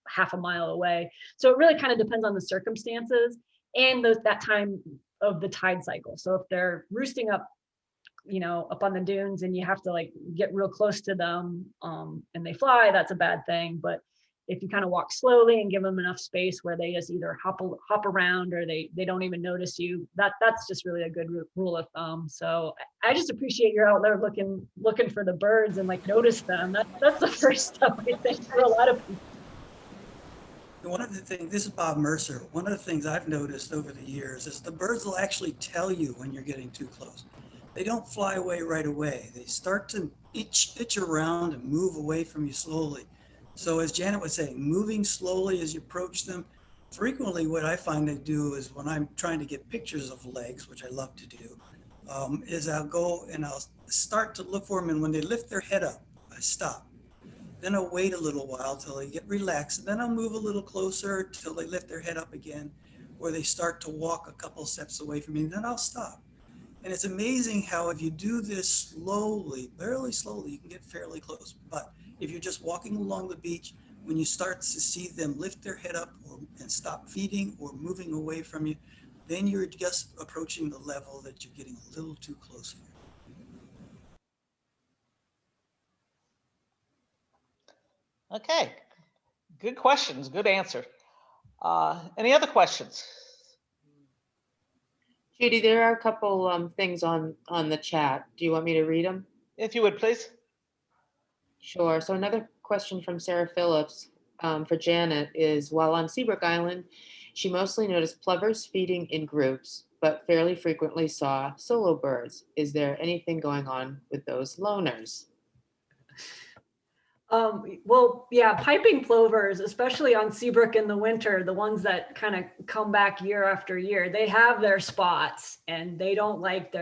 half a mile away. So it really kind of depends on the circumstances and that time of the tide cycle. So if they're roosting up, up on the dunes and you have to like get real close to them and they fly, that's a bad thing. But if you kind of walk slowly and give them enough space where they just either hop around or they don't even notice you, that's just really a good rule of thumb. So I just appreciate you're out there looking for the birds and like notice them. That's the first step, I think, for a lot of people. One of the things, this is Bob Mercer, one of the things I've noticed over the years is the birds will actually tell you when you're getting too close. They don't fly away right away. They start to itch around and move away from you slowly. So as Janet was saying, moving slowly as you approach them. Frequently what I find they do is when I'm trying to get pictures of legs, which I love to do, is I'll go and I'll start to look for them, and when they lift their head up, I stop. Then I'll wait a little while till they get relaxed, and then I'll move a little closer till they lift their head up again, or they start to walk a couple steps away from me, and then I'll stop. And it's amazing how if you do this slowly, barely slowly, you can get fairly close. But if you're just walking along the beach, when you start to see them lift their head up and stop feeding or moving away from you, then you're just approaching the level that you're getting a little too close for. Okay, good questions, good answer. Any other questions? Judy, there are a couple things on the chat. Do you want me to read them? If you would, please. Sure. So another question from Sarah Phillips for Janet is, while on Seabrook Island, she mostly noticed plovers feeding in groups, but fairly frequently saw solo birds. Is there anything going on with those loners? Well, yeah, piping plovers, especially on Seabrook in the winter, the ones that kind of come back year after year, they have their spots and they don't like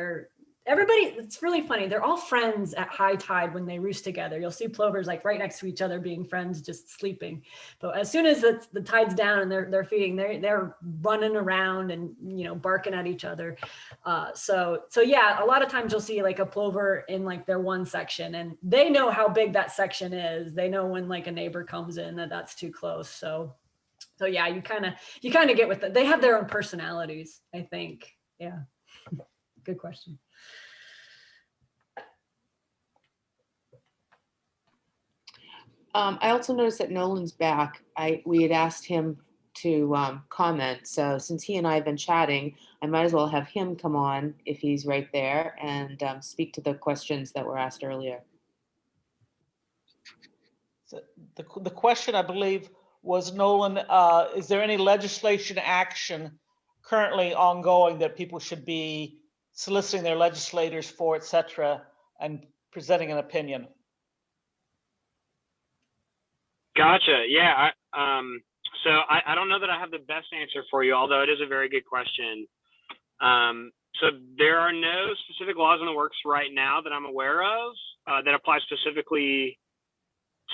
everybody, it's really funny. They're all friends at high tide when they roost together. You'll see plovers like right next to each other being friends, just sleeping. But as soon as the tide's down and they're feeding, they're running around and, you know, barking at each other. So yeah, a lot of times you'll see like a plover in like their one section, and they know how big that section is. They know when like a neighbor comes in that's too close. So yeah, you kind of get with it. They have their own personalities, I think. Yeah, good question. I also noticed that Nolan's back. We had asked him to comment. So since he and I have been chatting, I might as well have him come on if he's right there and speak to the questions that were asked earlier. So the question, I believe, was, Nolan, is there any legislation action currently ongoing that people should be soliciting their legislators for, et cetera, and presenting an opinion? Gotcha. Yeah. So I don't know that I have the best answer for you, although it is a very good question. So there are no specific laws in the works right now that I'm aware of that apply specifically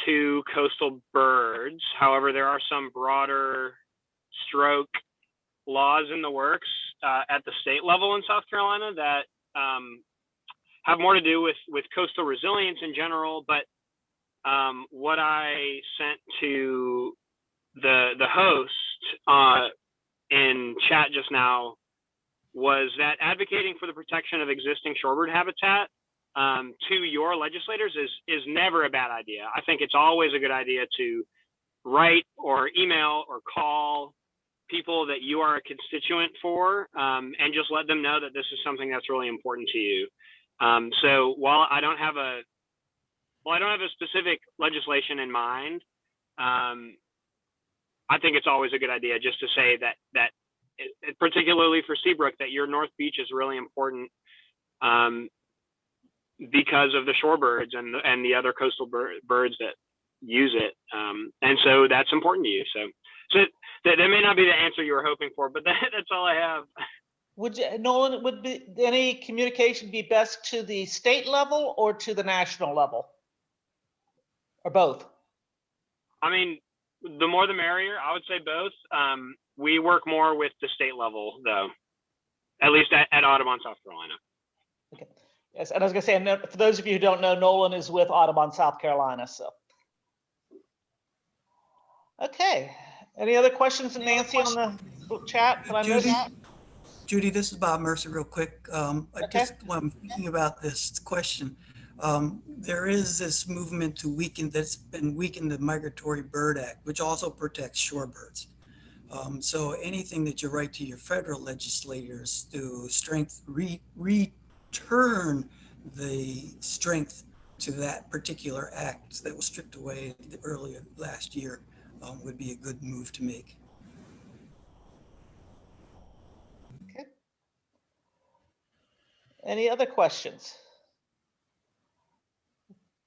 to coastal birds. However, there are some broader stroke laws in the works at the state level in South Carolina that have more to do with coastal resilience in general. But what I sent to the host in chat just now was that advocating for the protection of existing shorebird habitat to your legislators is never a bad idea. I think it's always a good idea to write or email or call people that you are a constituent for and just let them know that this is something that's really important to you. So while I don't have a specific legislation in mind, I think it's always a good idea just to say that particularly for Seabrook, that your North Beach is really important because of the shorebirds and the other coastal birds that use it. And so that's important to you. So that may not be the answer you were hoping for, but that's all I have. Nolan, would any communication be best to the state level or to the national level? Or both? I mean, the more the merrier. I would say both. We work more with the state level, though, at least at Audubon, South Carolina. Okay. Yes, and I was going to say, and for those of you who don't know, Nolan is with Audubon, South Carolina. So, okay. Any other questions, Nancy, on the chat? That I missed? Judy, this is Bob Mercer, real quick. While I'm thinking about this question, there is this movement to weaken the Migratory Bird Act, which also protects shorebirds. So anything that you write to your federal legislators to return the strength to that particular act that was stripped away earlier last year would be a good move to make. Okay. Any other questions?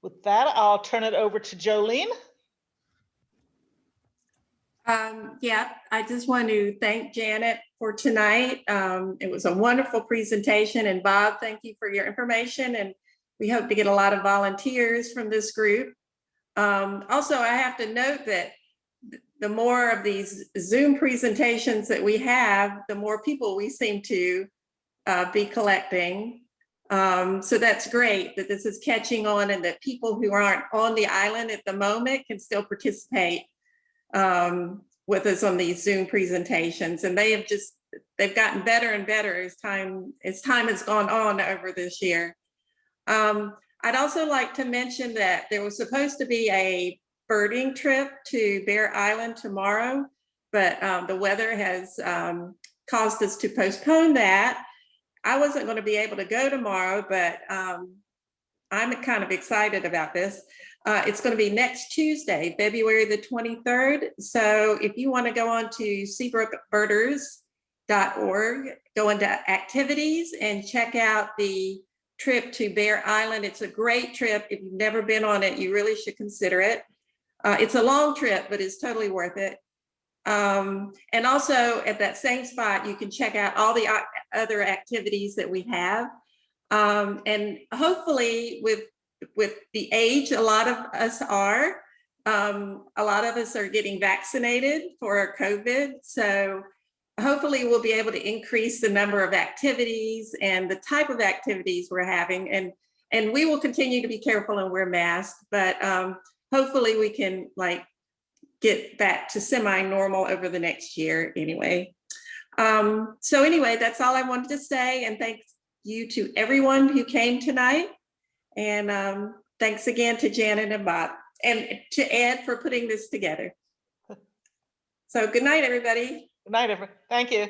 With that, I'll turn it over to Jolene. Yeah, I just want to thank Janet for tonight. It was a wonderful presentation, and Bob, thank you for your information, and we hope to get a lot of volunteers from this group. Also, I have to note that the more of these Zoom presentations that we have, the more people we seem to be collecting. So that's great that this is catching on and that people who aren't on the island at the moment can still participate with us on these Zoom presentations. And they've gotten better and better as time has gone on over this year. I'd also like to mention that there was supposed to be a birding trip to Bear Island tomorrow, but the weather has caused us to postpone that. I wasn't going to be able to go tomorrow, but I'm kind of excited about this. It's going to be next Tuesday, February the 23rd. So if you want to go on to SeabrookBirders.org, go into activities and check out the trip to Bear Island. It's a great trip. If you've never been on it, you really should consider it. It's a long trip, but it's totally worth it. And also at that same spot, you can check out all the other activities that we have. And hopefully with the age, a lot of us are getting vaccinated for COVID. So hopefully we'll be able to increase the number of activities and the type of activities we're having. And we will continue to be careful and wear masks, but hopefully we can get back to semi-normal over the next year anyway. So anyway, that's all I wanted to say. And thanks you to everyone who came tonight. And thanks again to Janet and Bob and to Ed for putting this together. So good night, everybody. Good night, everyone. Thank you.